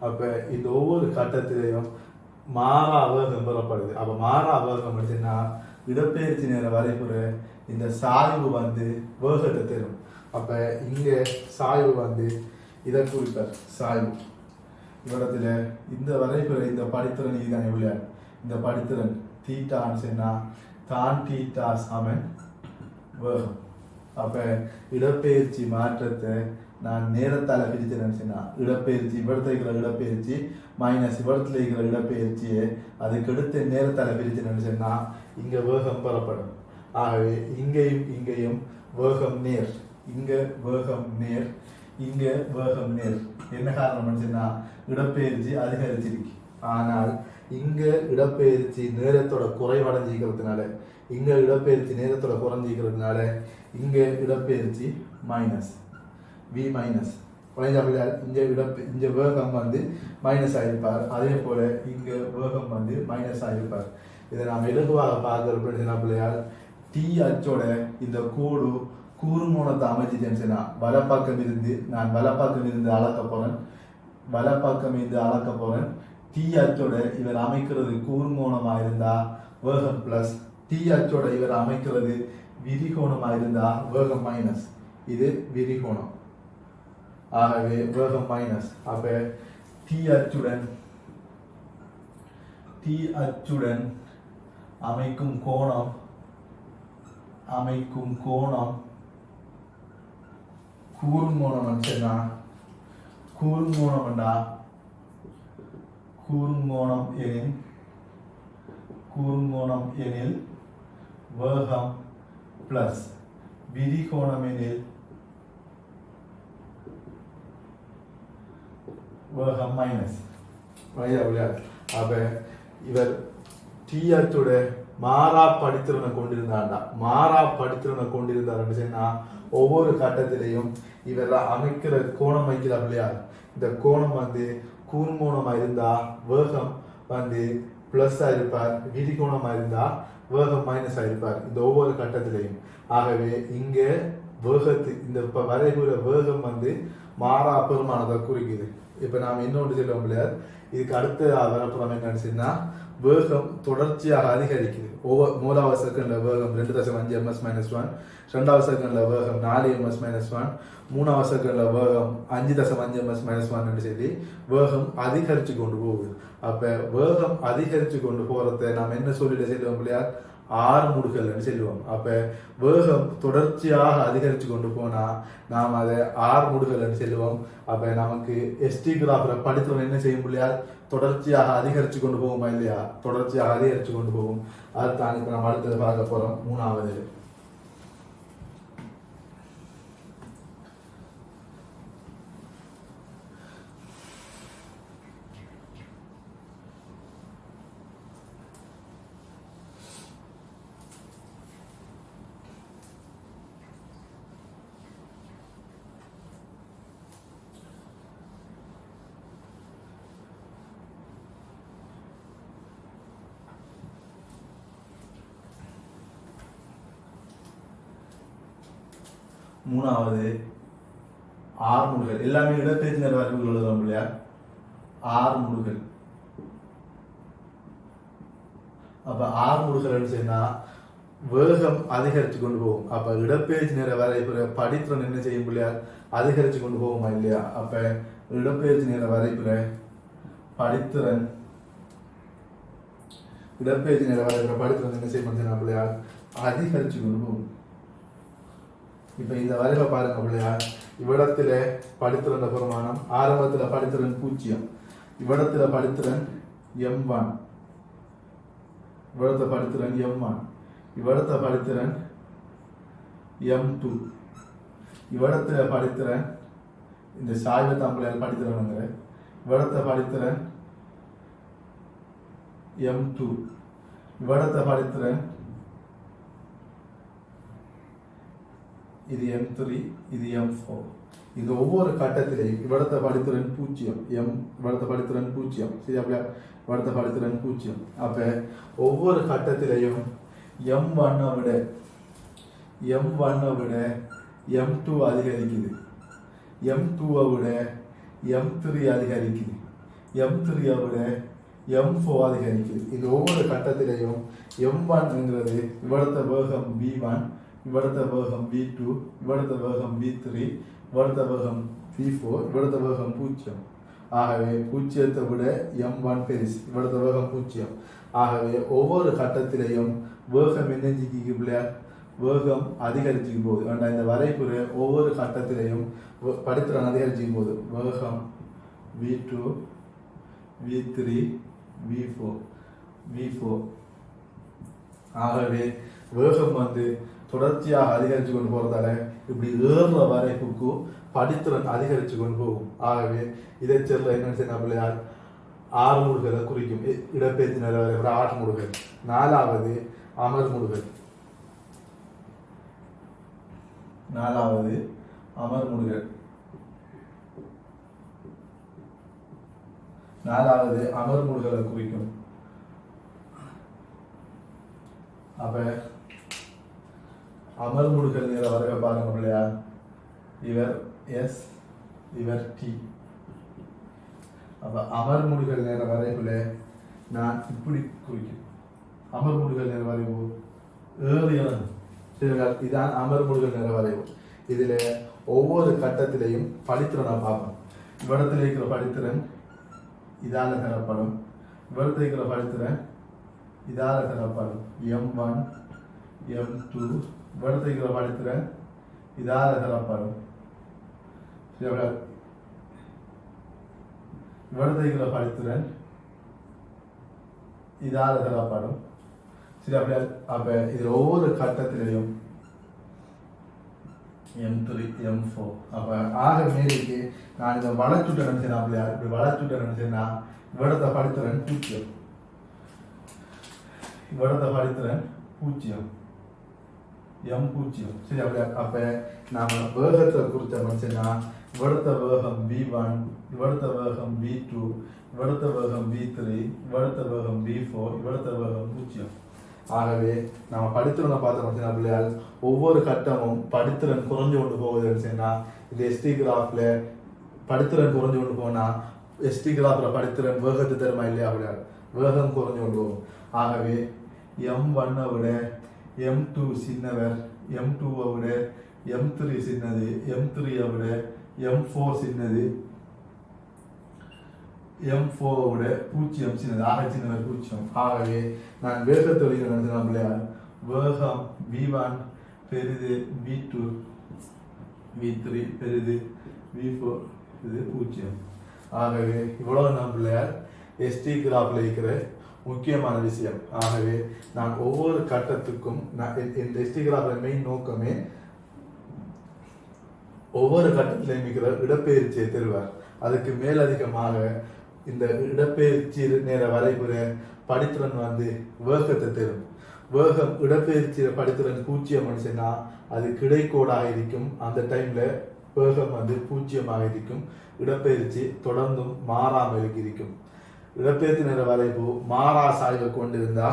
அப்ப இந்த ஒவ்வொரு கட்டத்திலையும் மாறா வேகம் பெறப்படுது. அப்ப மாறா வேகம் அப்படின்னா இடப்பெயர்ச்சி நேர வரைப்புற இந்த சாய்வு வந்து வேகத்தை தரும். அப்ப இங்க சாய்வு வந்து இதை குறிப்பார். சாய்வு இவ்விடத்துல இந்த வரைப்புற இந்த படித்திறன் இதுதான் எவ்வளோ இந்த படித்திறன் தீட்டான்னு சொன்னா தான் தீட்டா சமன் வேகம். அப்ப இடப்பெயர்ச்சி மாற்றத்தை நான் நேரத்தால் பிரிச்சேன்னு இடப்பெயர்ச்சி இவ்விடத்துல இருக்கிற இடப்பெயர்ச்சி மைனஸ் இவ்விடத்துல இருக்கிற இடப்பெயர்ச்சியை அதுக்கு எடுத்து நேரத்தால் பிரிச்சேன்னு சொன்னா இங்க வேகம் பெறப்படும். ஆகவே இங்கேயும் வேகம் நேர், இங்க வேகம் நேர், இங்க வேகம் நேர். என்ன காரணம்னு சொன்னா இடப்பெயர்ச்சி அதிகரிச்சிருக்கு. ஆனால் இங்க இடப்பெயர்ச்சி நேரத்தோட குறைவடைஞ்சிக்கிறதுனால, இங்க இடப்பெயர்ச்சி நேரத்தோட குறைஞ்சிக்கிறதுனால இங்க இடப்பெயர்ச்சி மைனஸ் வி மைனஸ் இங்க வேகம் வந்து மைனஸ் ஆயிருப்பார். அதே போல இங்க வேகம் வந்து மைனஸ் ஆயிருப்பார். இதை நாம் இலகுவாக பார்க்கிறோம். டி அச்சோட இந்த கோடு கூர்மோணத்தை அமைச்சிட்டேன்னு வலப்பக்கம் இருந்து நான் வலப்பக்கம் இருந்து அளக்க போறேன், வலப்பக்கம் இருந்து அளக்க போறேன். டி அச்சோட இவர் அமைக்கிறது கூர்மோணமா இருந்தா வேகம் பிளஸ், டி அச்சோட இவர் அமைக்கிறது விரிகோணமா இருந்தா வேகம் மைனஸ். இது விரிகோணம். ஆகவே வேகம் மைனஸ். அப்ப டி அச்சுடன் அமைக்கும் கோணம் கூர்மோணம் சொன்னா கூர்மோணம் எனில் வேகம் பிளஸ் விரிகோணம் எனில் வேகம் மைனஸ். அப்ப இவர் டீஆச்சோட மாறா படித்திறனை கொண்டிருந்தாண்டா, மாறா படித்திறனை கொண்டிருந்தார் சொன்னா ஒவ்வொரு கட்டத்திலையும் இவர் அமைக்கிற கோணம் வைக்கிறார் இல்லையா, இந்த கோணம் வந்து கூர்மோணமா இருந்தா வேகம் வந்து பிளஸ் ஆயிருப்பார், விரிகோணமா இருந்தா வேகம் மைனஸ் ஆயிருப்பார் இந்த ஒவ்வொரு கட்டத்திலையும். ஆகவே இங்க வேகத்து இந்த வரைகுற வேகம் வந்து மாறா பெருமானதை குறிக்குது. இப்ப நாம் இன்னொன்று சொல்லுவோம் இல்லையா, இதுக்கு அடுத்த வரப்புறம் என்னன்னு சொன்னா வேகம் தொடர்ச்சியாக அதிகரிக்குது. ஒவ்வொரு மூணாவது செகண்ட்ல வேகம் 2.5 ms-1, ரெண்டாவது செகண்ட்ல வேகம் 4 ms-1, மூணாவது செகண்ட்ல வேகம் 5.5 ms-1 சொல்லி வேகம் அதிகரிச்சு கொண்டு போகுது. அப்ப வேகம் அதிகரிச்சு கொண்டு போறத நாம் என்ன சொல்லிட்டு செல்லுவோம் இல்லையா, ஆறுமுடுகள்னு சொல்லுவோம். அப்ப வேகம் தொடர்ச்சியாக அதிகரிச்சு கொண்டு போனா நாம் அதை ஆறுமுடுகள்னு சொல்லுவோம். அப்ப நமக்கு எஸ்டி கிராஃப்ல படித்தவன் என்ன செய்யும் இல்லையா, தொடர்ச்சியாக அதிகரிச்சு கொண்டு போகுமா இல்லையா, தொடர்ச்சியாக அதிகரிச்சு கொண்டு போகும். அதுதான் இப்ப நம்ம அடுத்தது பார்க்க போறோம். மூணாவது ஆறுமுடுகள் எல்லாமே இடப்பெயர்ச்சி நேர வரைவுகள் எழுதுறோம் இல்லையா, ஆறுமுடுகள். அப்ப ஆறுமுடுகள் சொன்னா வேகம் அதிகரிச்சு கொண்டு போகும். அப்ப இடப்பெயர்ச்சி நேர வரைப்புற படித்திறன் என்ன செய்யும் இல்லையா, அதிகரிச்சு கொண்டு போகுமா இல்லையா. அப்ப இடப்பெயர்ச்சி நேர வரைப்புற படித்திறன் இடப்பெயர்ச்சி நேர வரைப்புற படித்திறன் என்ன செய்யும் இல்லையா, அதிகரிச்சு கொண்டு போகும். இப்ப இந்த வரைவை பாருங்க பிள்ளையா, இவ்விடத்துல படித்திறன் பெருமானம் ஆரம்பத்துல படித்திறன் 0, இவ்விடத்துல படித்திறன் m1, இவ்விடத்த படித்திறன் m1, இவ்விடத்த படித்திறன் m2, இவ்விடத்துல படித்திறன் இந்த சாய்வை தாம்பளையால் படித்திறனுங்கிற இவ்விடத்த படித்திறன் m2, இவ்விடத்த படித்திறன் இது m3, இது m4. இது ஒவ்வொரு கட்டத்திலையும் இவ்விடத்த படித்திறன் 0, இவ்விடத்த படித்திறன் 0, சரி அப்படியா, இவ்விடத்த படித்திறன் 0. அப்ப ஒவ்வொரு கட்டத்திலையும் m1 விட m2 அதிகரிக்குது, m2 விட m3 அதிகரிக்குது, m3 விட m4 அதிகரிக்குது. இது ஒவ்வொரு கட்டத்திலையும் m1ங்கிறது இவ்விடத்த வேகம் v1, இவ்விடத்த வேகம் v2, இவ்விடத்த வேகம் v3, இவ்விடத்த வேகம் v4, இவ்விடத்த வேகம் 0. ஆகவே 0 விட m1 பெருசு, இவ்விடத்த வேகம் 0. ஆகவே ஒவ்வொரு கட்டத்திலையும் வேகம் என்னஞ்சிக்கு பிள்ளையா, வேகம் அதிகரிச்சுக்கு போகுது. ஆனால் இந்த வரைக்குற ஒவ்வொரு கட்டத்திலையும் படித்திறன் அதிகரிச்சுக்கும் போது வேகம் v2, v3, v4. ஆகவே வேகம் வந்து தொடர்ச்சியாக அதிகரிச்சு கொண்டு போறதால இப்படி ஏறுற வரைப்புக்கு படித்திறன் அதிகரிச்சு கொண்டு போகும். ஆகவே இதை சொல்ல என்ன செய்ய ஆறுமுடுகளை குறிக்கும். இடப்பெயர்ச்சி நேர வரைப்புற ஆறுமுடுகள். நாலாவது அமர்முடுகள். நாலாவது அமர்முடுகள். நாலாவது அமர்முடுகளை குறிக்கும். அப்ப அமர்முடுகள் நேர வரைவை பாருங்க இல்லையா, இவர் எஸ், இவர் டி. அப்ப அமர்முடுகள் நேர வரைவுல நான் இப்படி குறிக்கும். அமர்முடுகள் நேர வரைவு ஏறியவன் இதான் அமர்முடுகள் நேர வரைவு. இதுல ஒவ்வொரு கட்டத்திலையும் படித்திறனை பார்ப்போம். இவ்விடத்தில் இருக்கிற படித்திறன் இதால தரப்படும், இவ்விடத்தில் இருக்கிற படித்திறன் இதால தரப்படும் m1, m2, இவ்விடத்தில் இருக்கிற படித்திறன் இதால தரப்படும், இவ்விடத்தில் இருக்கிற படித்திறன் இதால தரப்படும். சரியா பிள்ளையார்? அப்ப இதுல ஒவ்வொரு கட்டத்திலையும் M3 M4 அப்ப ஆக மேலுக்கு நான் இதை வளைச்சுட்ட நினைச்சேன் பிள்ளையார். இப்படி வளைச்சுட்ட நினைச்சேன்னா இவ்வளத்தை படித்திறன் 0, இவ்வளத்தை படித்திறன் 0, M0. சரி அப்படியா? அப்ப நாம வேகத்தை குறித்த நினைச்சேன்னா இவ்வளத்த வேகம் V1, இவ்வளத்த வேகம் V2, இவ்வளத்த வேகம் V3, இவ்வளத்த வேகம் V4, இவ்வளத்த வேகம் 0. ஆகவே நம்ம படித்திறனை பார்த்தோம் பிள்ளையால் ஒவ்வொரு கட்டமும் படித்திறன் குறைஞ்சு கொண்டு போகுதுன்னு சொன்னா இது எஸ்டி கிராஃப்ல படித்திறன் குறைஞ்சு கொண்டு போனா எஸ்டி கிராஃப்ல படித்திறன் வேகத்தை தருமா இல்லையா பிள்ளையால்? வேகம் குறைஞ்சு கொண்டு போகும். ஆகவே M1 விட M2 சின்னவர், M2 விட M3 சின்னது, M3 விட M4 சின்னது, M4 விட 0 சின்னது, ஆக சின்னவர் 0. ஆகவே நான் வேகத்தொழில் நடத்தினா பிள்ளையார் வேகம் V1 பெரிது, V2 V3 பெரிது, V4 இது 0. ஆகவே இவ்வளவு நான் பிள்ளையார் எஸ்டி கிராஃப்ல இருக்கிற முக்கியமான விஷயம். ஆகவே நான் ஒவ்வொரு கட்டத்துக்கும் இந்த எஸ்டி கிராஃப்ல மெயின் நோக்கமே ஒவ்வொரு கட்டத்திலையும் இருக்கிற இடப்பெயர்ச்சியை தருவார். அதுக்கு மேலதிகமாக இந்த இடப்பெயர்ச்சி நேர வரைபுற படித்திறன் வேகத்தை தரும். வேகம் இடப்பெயர்ச்சி படித்திறன் 0 மனுஷனா அது கிடைக்கோடாக இருக்கும். அந்த டைம்ல வேகம் 0 இருக்கும். இடப்பெயர்ச்சி தொடர்ந்தும் மாறாமல் இருக்கும். இடப்பெயர்ச்சி நேர வரைப்பு மாறா சாய்வை கொண்டிருந்தா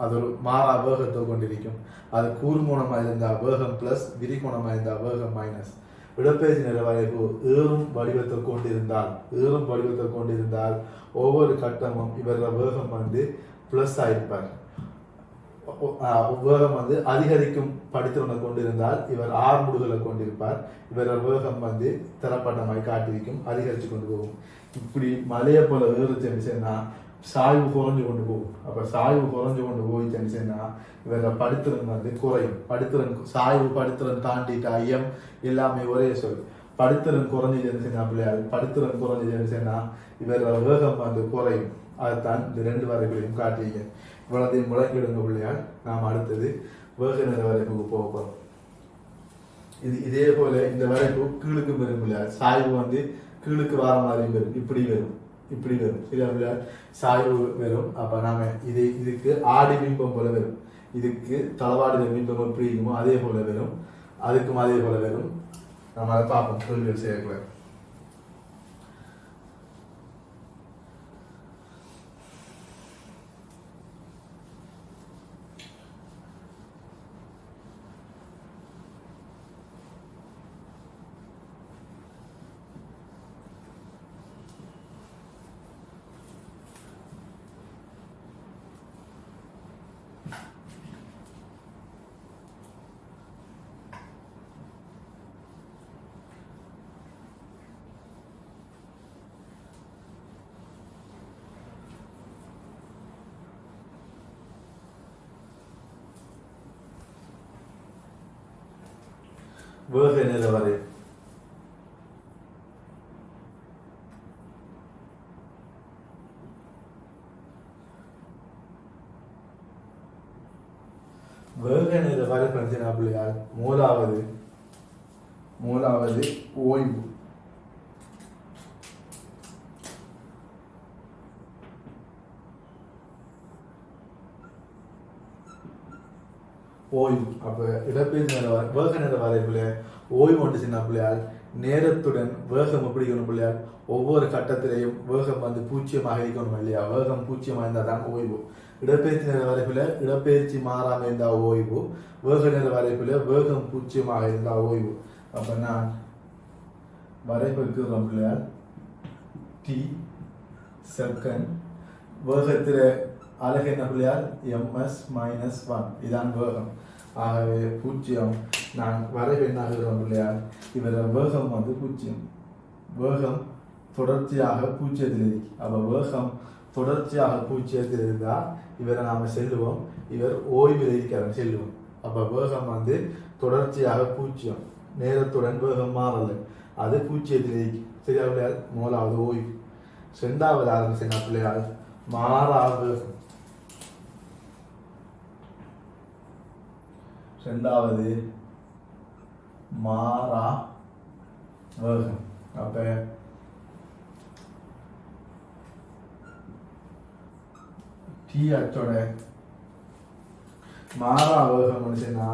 அது ஒரு மாறா வேகத்தை கொண்டிருக்கும். அது கூர்மூலமா இருந்தா வேகம் பிளஸ், விரிகோணமா இருந்தா வேகம் மைனஸ். இடப்பெயர்ச்சி நேர வரைப்பு ஏறும் வடிவத்தை கொண்டிருந்தால் ஒவ்வொரு கட்டமும் இவர வேகம் பிளஸ் ஆயிருப்பார். வேகம் அதிகரிக்கும் படித்திறனை கொண்டிருந்தால் இவர் ஆர்முடுகளை கொண்டிருப்பார். இவர வேகம் தரப்பட்டமாய் காட்டிருக்கும், அதிகரிச்சு கொண்டு போகும். இப்படி மலையை போல ஏறுச்சுன்னா சாய்வு குறைஞ்சு கொண்டு போகும். அப்ப சாய்வு குறைஞ்சு கொண்டு போயிச்சுன்னா இவர படித்திறன் குறையும். படித்திறன் சாய்வு படித்திறன் தாண்டிட்டா ஐயம் எல்லாமே ஒரே சொல். படித்திறன் குறைஞ்சிச்சுன்னா பிள்ளையார் படித்திறன் குறைஞ்சிச்சுன்னா இவர வேகம் குறையும். அதுதான் இந்த 2 வரைகளையும் காட்டிங்க. இவ்வளத்தையும் முழங்கிடுங்க பிள்ளையார். நாம் அடுத்தது வேக நிற வரைப்புக்கு போக போறோம். இதே போல இந்த வரைப்பு கீழுக்கு வரும் பிள்ளையார். சாய்வு கீழுக்கு வர மாதிரி வரும், இப்படி வரும் சரியா பிள்ளையார்? சாய்வு வரும். அப்ப நாம இதுக்கு ஆடி பிம்பம் போல வரும். இதுக்கு தளவாடி பிம்பம் எப்படி இருக்குமோ அதே போல வரும். அதுக்கும் அதே போல வரும். நம்ம அதை பார்ப்போம் கேள்விகள் செய்யக்கூடாது. வேக நிற வரைப்பு வேக நிற வரைப்பு பிள்ளையார் மூலாவது ஓய்வு. ஓய்வு. அப்ப இடப்பெயர்ச்சி வேக நிற வரைப்புல ஓய்வு ஒன்று சின்ன பிள்ளையால் நேரத்துடன் வேகம் எப்படி இருக்கணும் பிள்ளையால்? ஒவ்வொரு கட்டத்திலையும் வேகம் 0 இருக்கணும் இல்லையா? வேகம் 0 இருந்தால் தான் ஓய்வு. இடப்பெயர்ச்சி நிற வரைப்புல இடப்பெயர்ச்சி மாறாம இருந்தா ஓய்வு. வேக நிற வரைப்புல வேகம் 0 இருந்தா ஓய்வு. அப்ப நான் வரைப்புக்கு பிள்ளையால் t செகண்ட். வேகத்தில அழகு என்ன பிள்ளையால்? ms-1 இதான் வேகம். ஆகவே 0. நான் வரைவு என்ன ஆகிறோம் பிள்ளையால்? இவர வேகம் 0. வேகம் தொடர்ச்சியாக 0 இருக்கு. அப்ப வேகம் தொடர்ச்சியாக 0 இருந்தா இவரை நாம செல்லுவோம். இவர் ஓய்வில் இருக்கிறார் செல்லுவோம். அப்ப வேகம் தொடர்ச்சியாக 0. நேரத்துடன் வேகம் மாறல, அது 0 இருக்கு. சரியா பிள்ளையால்? முதலாவது ஓய்வு. 2வது ஆரம்பிச்சு பிள்ளையால் மாறா வேகம். ரெண்டாவது மாறா வேகம். அப்ப டி அச்சோட மாறா வேகம் முடிச்சுன்னா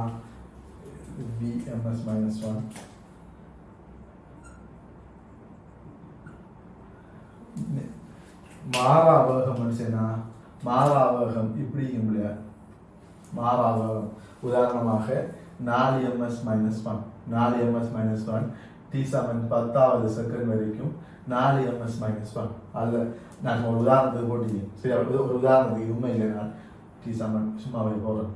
vms minus 1 மாறா வேகம் முடிச்சுன்னா மாறா வேகம் இப்படி முடியாது. மாறா வேகம் உதாரணமாக 4ms minus 1 4ms minus 1 t சமன் 10வது செகண்ட் வரைக்கும் 4ms minus 1. அதில் நான் ஒரு உதாரணத்துக்கு போட்டீங்க. சரி, ஒரு உதாரணத்துக்கு உண்மை இல்லை. நான் t சமன் சும்மாவே போகிறேன்.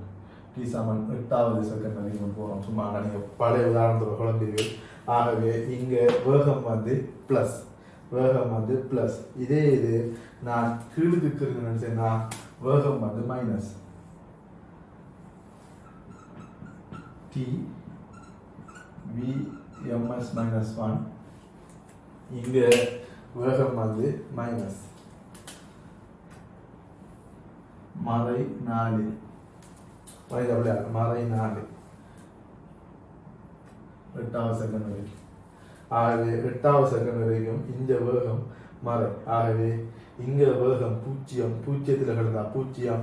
t சமன் 8வது செகண்ட் வரைக்கும் போகிறோம். சும்மா நீங்கள் பழைய உதாரணத்தில் குழம்பீர்கள். ஆகவே இங்கே வேகம் வந்து ப்ளஸ், வேகம் வந்து ப்ளஸ். இதே இது நான் கீழுக்கு நினைச்சேன்னா வேகம் வந்து மைனஸ். t vms minus 1 இங்க வேகம் வந்து மைனஸ் மறை 4 மறை 4 8வது செகண்ட் வரைக்கும். ஆகவே 8வது செகண்ட் வரைக்கும் இந்த வேகம் மறை. ஆகவே இங்க வேகம் 0 பூஜ்ஜியத்தில் கிடந்தா 0,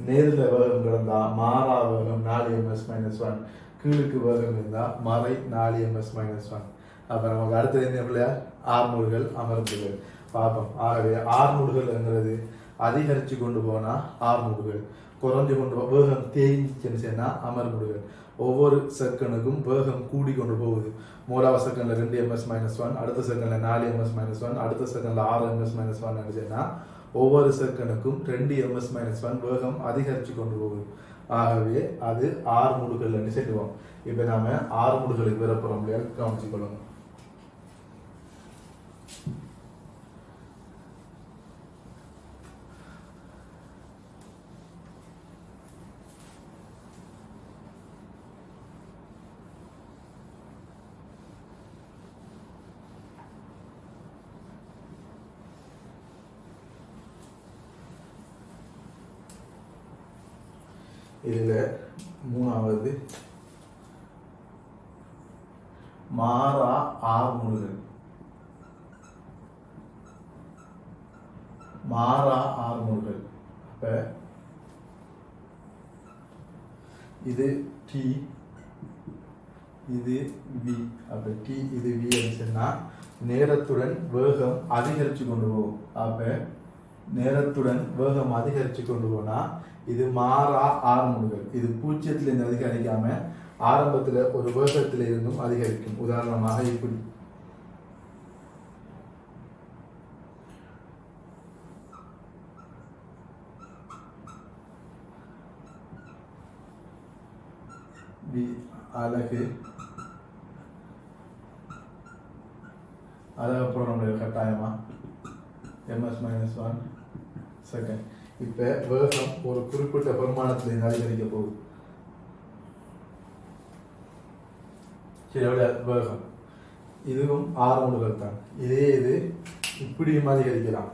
நேரில் வேகம் கிடந்தா மாறா வேகம் 4ms minus 1, கீழுக்கு வேகம் இருந்தா மறை 4ms minus 1. அப்ப நமக்கு அடுத்தது என்ன பிள்ளையா? ஆர்முடுகள் அமர்ந்துகள் பார்ப்போம். ஆகவே ஆர்முடுகள்ங்கிறது அதிகரிச்சு கொண்டு போனா ஆர்முடுகள், குறைஞ்சு கொண்டு வேகம் தேய்ஞ்சுன்னு சொன்னா அமர்முடுகள். ஒவ்வொரு செகண்டுக்கும் வேகம் கூடி கொண்டு போகுது. மூணாவது செகண்ட்ல 2ms minus 1, அடுத்த செகண்ட்ல 4ms minus 1, அடுத்த செகண்ட்ல 6ms minus 1 நினைச்சேன்னா ஒவ்வொரு செகண்டுக்கும் 2ms minus 1 வேகம் அதிகரிச்சு கொண்டு போகுது. ஆகவே அது ஆர்முடுகள் என்று சொல்லுவோம். இப்ப நாம ஆர்முடுகளுக்கு வரப்போறோம். கவனிச்சுக்கொள்ளுங்க. இதுல மூணாவது மாறா ஆர்முடுகள். மாறா ஆர்முடுகள். அப்ப இது டி, இது வி. அப்ப டி இது வி சொன்னா நேரத்துடன் வேகம் அதிகரிச்சு கொண்டு போகும். அப்ப நேரத்துடன் வேகம் அதிகரிச்சு கொண்டு போனா இது மாறா ஆர்முடுகள். இது பூஜ்ஜியத்திலிருந்து அதிகரிக்காம ஆரம்பத்தில் ஒரு வேகத்தில் இருந்தும் அதிகரிக்கும். உதாரணமாக இப்படி அழகு அதுக்கப்புறம் நம்மளுடைய கட்டாயமா ms minus 1 செகண்ட். இப்ப வேகம் ஒரு குறிப்பிட்ட பெருமானத்தில் அதிகரிக்க போகுது. சரி, வேகம் இதுவும் ஆர்முடுகள் தான். இதே இது இப்படியும் அதிகரிக்கலாம்.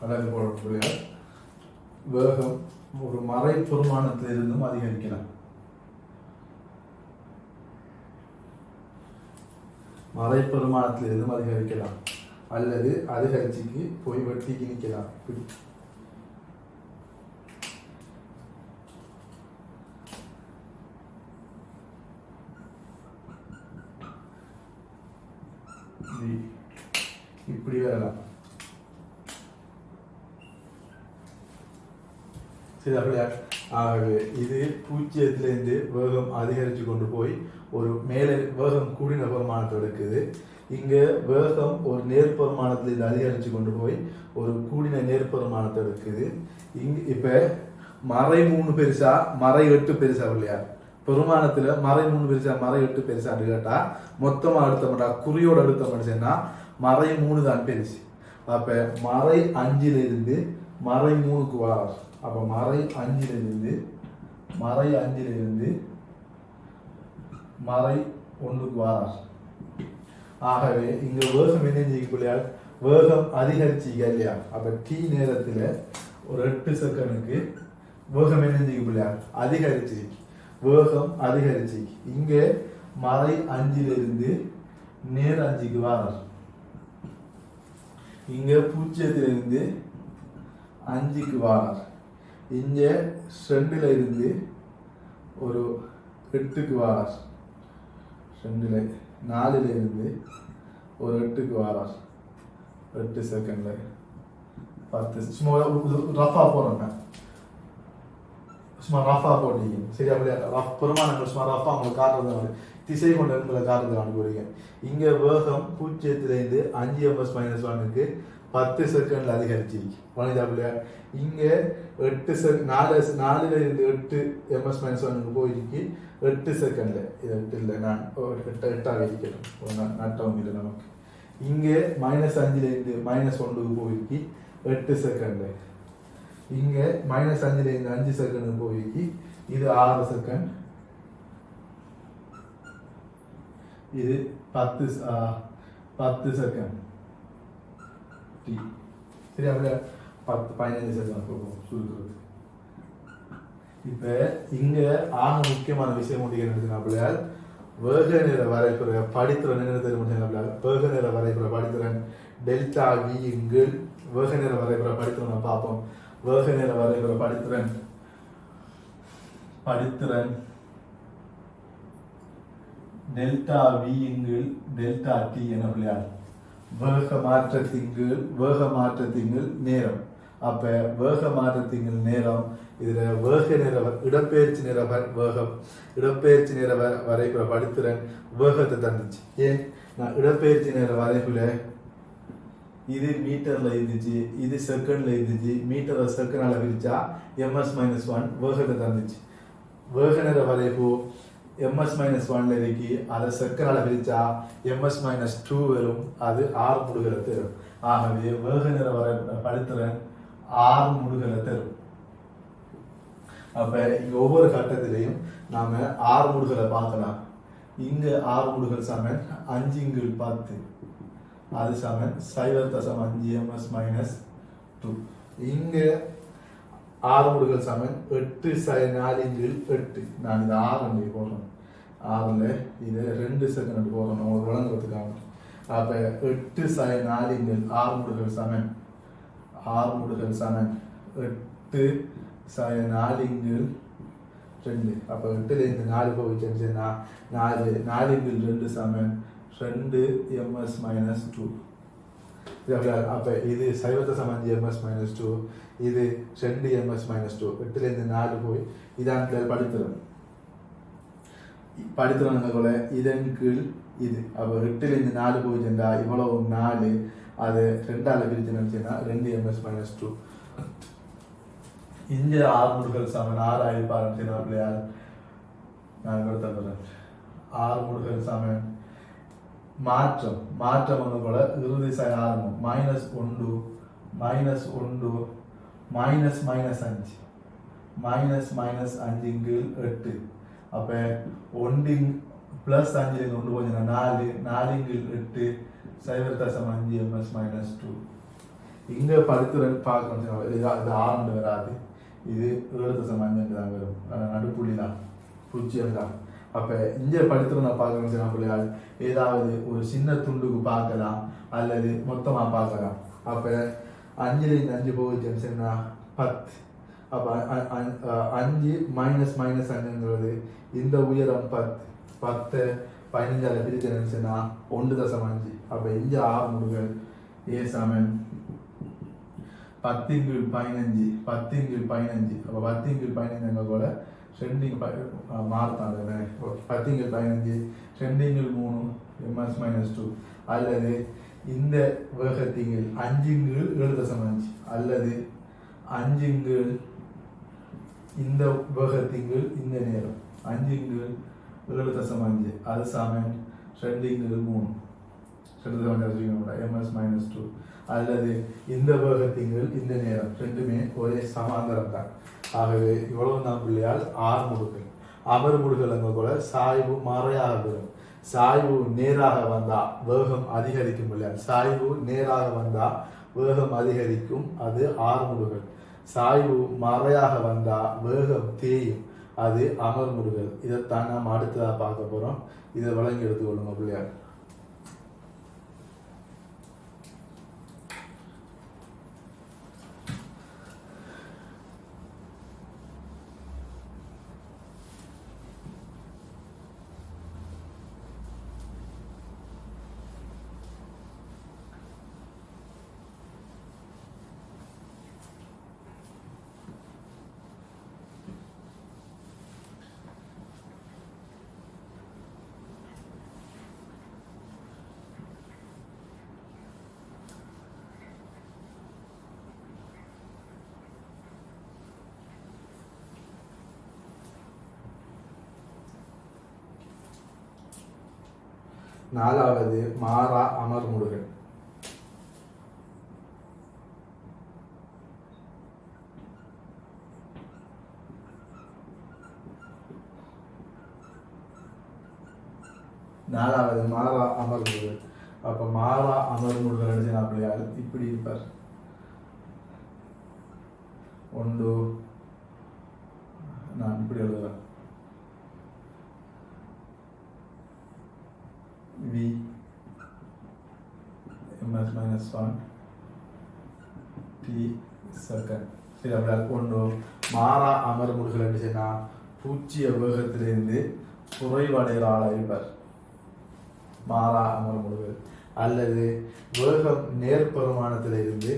அழகு போடக்கூடிய வேகம் ஒரு மறை பெருமானத்தில் இருந்தும் அதிகரிக்கலாம். மறை பெருமானத்தில் இருந்தும் அதிகரிக்கலாம் அல்லது அதிகரிச்சுக்கு போய் வெட்டிக்கு நிற்கலாம். இப்படி வரலாம். சரி, அப்படியா? ஆகவே இது பூஜ்ஜியத்திலிருந்து வேகம் அதிகரித்து கொண்டு போய் ஒரு மேலே வேகம் கூடின பெருமானத்தை எடுக்குது. இங்க வேகம் ஒரு நேர்பெருமானத்திலிருந்து அதிகரித்து கொண்டு போய் ஒரு கூடின நேர்பெருமானத்தை எடுக்குது. இங்க இப்ப மறை 3 பெருசா மறை 8 பெருசா இல்லையா? பெருமானத்துல மறை 3 பெருசா மறை 8 பெருசான்னு கேட்டா மொத்தமா எடுத்த மாட்டா, குறியோட எடுத்த மாட்டேன்னா மறை 3 தான் பெருசு. அப்ப மறை 5லிருந்து மறை 3க்கு வராது. அப்ப மறை 5லிருந்து மறை 5லிருந்து மறை 1க்கு வராது. ஆகவே இங்க வேகம் என்ன செய்யக்கூடிய வேகம் அதிகரிச்சு இல்லையா? அப்ப t நேரத்துல ஒரு 8 செகண்டுக்கு வேகம் என்ன செய்யக்கூடிய அதிகரிச்சு, வேகம் அதிகரிச்சு. இங்க மறை 5லிருந்து நேர் 5க்கு வரார். இங்க 0லிருந்து 5க்கு வரார். இங்க 2ல இருந்து ஒரு 8க்கு வரார். 4ல இருந்து ஒரு 8க்கு வரார். 8 செகண்ட்ல 10 சும்மா ரஃபா போறேன். சும்மா ரஃபா போட்டீங்க சரி. அப்படியே ரஃப் பெருமானங்கள் சும்மா ரஃபா உங்களுக்கு காட்டுறது திசை கொண்ட என்பதை காட்டுறது அனுப்புறீங்க. இங்க வேகம் 0லிருந்து 5 ms-1க்கு 10 செகண்ட்ல அதிகரிச்சிருக்கு. வணிதாபிள்ளையா இங்க 4ல இருந்து 8 ms-1க்கு போயிருக்கு 8 செகண்ட்ல. இது 8 இல்லை, நான் 8ஆக இருக்கட்டும், நட்டவும் இல்லை நமக்கு. இங்க -5ல இருந்து -1க்கு போயிருக்கு 8 செகண்ட்ல. இங்க -5ல இருந்து 5 செகண்ட் போயிருக்கு, இது 6 செகண்ட். இது 10 செகண்ட் டி. சரி, அப்படியே 10-15 செகண்ட் போகும் சுருக்கிறது. இப்ப இங்க ஆக முக்கியமான விஷயம் முடிக்கிறதுனால வேக நேர வரைபட படித்திறன் என்ன தெரியும்? வேக நேர வரைபட படித்திறன் டெல்டா வி இங்கு வேக நேர வரைபட படித்திறனை பார்ப்போம். வேக நேர வரைபட படித்திறன் டெல்டா வி இங்கு டெல்டா டி என பிள்ளையார் வேக மாற்றத்தின் நேரம். அப்ப வேக மாற்றத்தின் நேரம் இதுல வேக நேர இடப்பெயர்ச்சி நேர வேகம் இடப்பெயர்ச்சி நேர வரைபட படித்திறன் வேகத்தை தந்துச்சு. ஏன் நான் இடப்பெயர்ச்சி நேர வரைபுல இது மீட்டர்ல இருந்துச்சு, இது செகண்ட்ல இருந்துச்சு. மீட்டர் செகண்டால பிரிச்சா ms-1 வேகத்தை தந்துச்சு. வேக நேர வரைப்பு ms-1ல இருக்கு, அதை செகண்டால பிரிச்சா ms-2 வரும். அது 6 முடுகளை தரும். ஆகவே வேக நேர வரைபட படித்திறன் 6 முடுகளை தரும். அப்ப இங்க ஒவ்வொரு கட்டத்திலையும் நாம 6 முடுகளை பார்க்கலாம். இங்க 6 முடுகள் சமன் 5x10, அது சமன் 0.5 ms-2. இங்க 6 முடுகள் சமன் 8/4x8. நான் இது 6 போடுறேன். 6ல இது 2 செகண்ட் போடுறேன் உங்களுக்கு வழங்குறதுக்காக. அப்ப 8/4 முடுகள் சமன் 8/4x2. அப்ப 8ல இருந்து 4 போயிடுச்சுன்னா 4x2 சமன் 2 ms-2. அப்ப இது 0.5 ms-2, இது 2 ms-2. 8ல இருந்து 4 போய் இதான் படித்திறன் இதன் கீழ் இது. அப்ப 8ல இருந்து 4 போயிடுச்சுன்னா இவ்வளவு 4, அது 2ஆல பிரிச்சுன்னா 2 ms-2. இங்க 6 முடுகள் சமன் 6 ஆயிருப்பாருன்னு பிள்ளையார் நான் கொடுத்துறேன். 6 முடுகள் சமன் மாற்றம் ஒன்று போல இறுதி ஆரம்பம் -1 -5 -5x8. அப்ப 1 + 5 கொண்டு போச்சுன்னா 4 4x8 0.5 ms-2. இங்க படித்துறன் பார்க்கணும். இது 6 வராது, இது 7.5 தான் வரும். நடுப்புள்ளி தான் 0 தான். அப்ப இங்க படித்துறனை பார்க்கணும் பிள்ளையாள் ஏதாவது ஒரு சின்ன துண்டுக்கு பார்க்கலாம் அல்லது மொத்தமா பார்க்கலாம். அப்ப 5ல இருந்து 5 போச்சுன்னா 10. அப்ப 5 -5 இந்த உயரம் 10 15ஆல பிரிச்சுன்னா 1.5. அப்ப இங்க 6 முடுகள் ஏ சமன் 10x15. அப்ப 10x15 கூட 2 மாறுத்தாங்க. 10x15 2x3 ms-2. அல்லது இந்த வேகத்திங்கள் 5x7.5 அல்லது 5x இந்த வேகத்திங்கள் இந்த நேரம் 5x7.5 அது சமன் 2x3 ms-2. அல்லது இந்த வேகத்திங்கள் இந்த நேரம் ரெண்டுமே ஒரே சமாந்தரம் தான். ஆகவே இவ்வளவு தான் பிள்ளையால் 6 முடுகள். அமர் முடுகள் அங்க கூட சாய்வு மறையாக பெறும். சாய்வு நேராக வந்தா வேகம் அதிகரிக்கும் இல்லையா, சாய்வு நேராக வந்தா வேகம் அதிகரிக்கும், அது ஆறுமுடுகல். சாய்வு மறையாக வந்தா வேகம் தேயும், அது அமர்முடுகல். இதைத்தான் நாம் அடுத்ததாக பார்க்க போறோம். இதை வழங்கி எடுத்துக்கொள்ளுங்க பிள்ளையார். நாலாவது மாறா அமர்முடுகல். நாலாவது மாறா அமர்முடுகல். அப்ப மாறா அமர்முடுகல் அடிச்சு பிள்ளையார் இப்படி இருப்பார். ஒன்று நான் இப்படி எழுதுறேன். V ms minus 1 t second. சரி, அப்படி கொண்டு மாறா அமர்முடுகல் அடிச்சுன்னா பூச்சிய வேகத்திலிருந்து குறைவடைகிற ஆளா இருப்பார் மாறா அமர்முடுகல். அல்லது வேகம் நேர்பெருமானத்திலிருந்து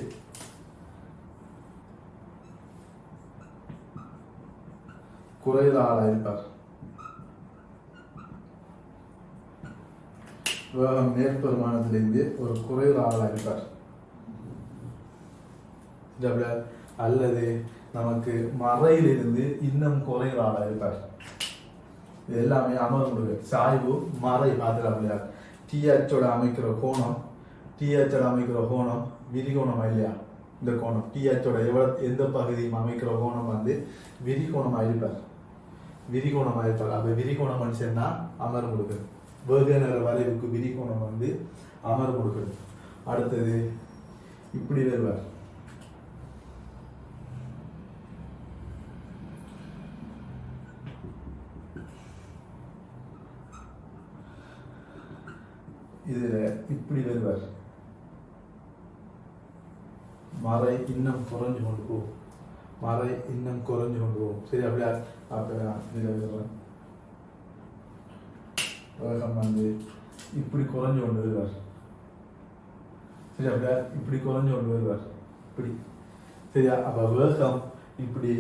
குறைகிற ஆளா இருப்பார். வேகம் நேர்பெருமானத்திலிருந்து ஒரு குறைகிற ஆளா இருப்பார். அல்லது நமக்கு மறையிலிருந்து இன்னும் குறைகிற ஆளா இருப்பார். இது எல்லாமே அமர்முடுகல். சாய்வு மறை பார்த்துக்கலாம். டிஹெச்சோட அமைக்கிற கோணம், டிஹெச்சோட அமைக்கிற கோணம் விரிகோணமா இல்லையா? இந்த கோணம் டிஹெச்சோட எந்த பகுதியும் அமைக்கிற கோணம் வந்து விரிகோணமா இருப்பார். விரிகோணமா இருப்பார். அப்ப விரிகோணம் மனுஷன்னா அமர்முடுகல். வேகநேர வளைவுக்கு விரிகோணம் வந்து அமர்முடுகல். அடுத்தது இப்படி வருவார். இதுல இப்படி வருவார். மறை இன்னும் குறைஞ்சு கொண்டு போகும். மறை இன்னும் குறைஞ்சு கொண்டு போகும். சரி, அப்படியா? அப்ப வேகம் வந்து இப்படி குறைஞ்சு கொண்டு வருவார். சரி, அப்படியா? இப்படி குறைஞ்சு கொண்டு வருவார். இப்படி. சரியா? அப்ப வேகம் இப்படி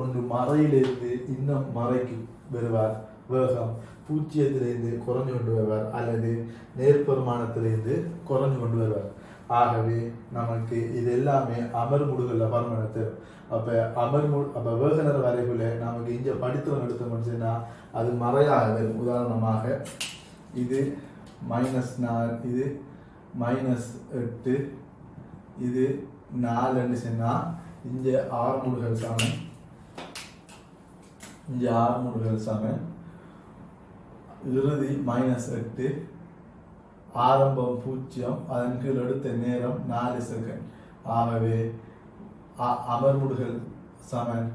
ஒன்று மறையிலிருந்து இன்னும் மறைக்கு வருவார். வேகம் பூஜ்ஜியத்திலிருந்து குறைஞ்சு கொண்டு வருவார், அல்லது நேர்பெருமானத்திலிருந்து குறைஞ்சு கொண்டு வருவார். ஆகவே நமக்கு இது எல்லாமே அமர்முடுகல்ல பரமணத்து. அப்ப வேகநேர வரைவுல நமக்கு இங்க படித்தவன் எடுத்தோம்னு சொன்னா அது மறையாக வரும். உதாரணமாக இது -4, இது -8, இது 4 சொன்னா இங்க 6 முடுகல் சமன். இங்க 6 முடுகல் சமன். இறுதி -8, ஆரம்பம் 0, அதன் கீழ் எடுத்த நேரம் 4 செகண்ட். ஆகவே அமர்முடுகல் சமன்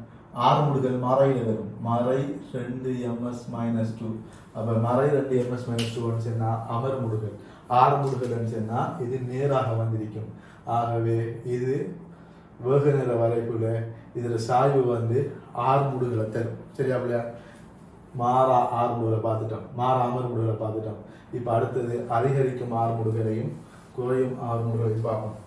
6 முடுகல் மறையில் வரும். மறை 2 ms - 2. அப்ப மறை 2 ms - 2 சொன்னா அமர்முடுகல். 6 முடுகல் சொன்னா இது நேராக வந்திருக்கும். ஆகவே இது வேகநேர வரைப்புல இதுல சாய்வு வந்து 6 முடுகலை தரும். சரியா பிள்ளையா? மாறா 6 முடுகலை பார்த்துட்டோம், மாறா அமர்முடுகலை பார்த்துட்டோம். இப்ப அடுத்தது அதிகரிக்கும் 6 முடுகலையும் குறையும் 6 முடுகலையும் பார்ப்போம்.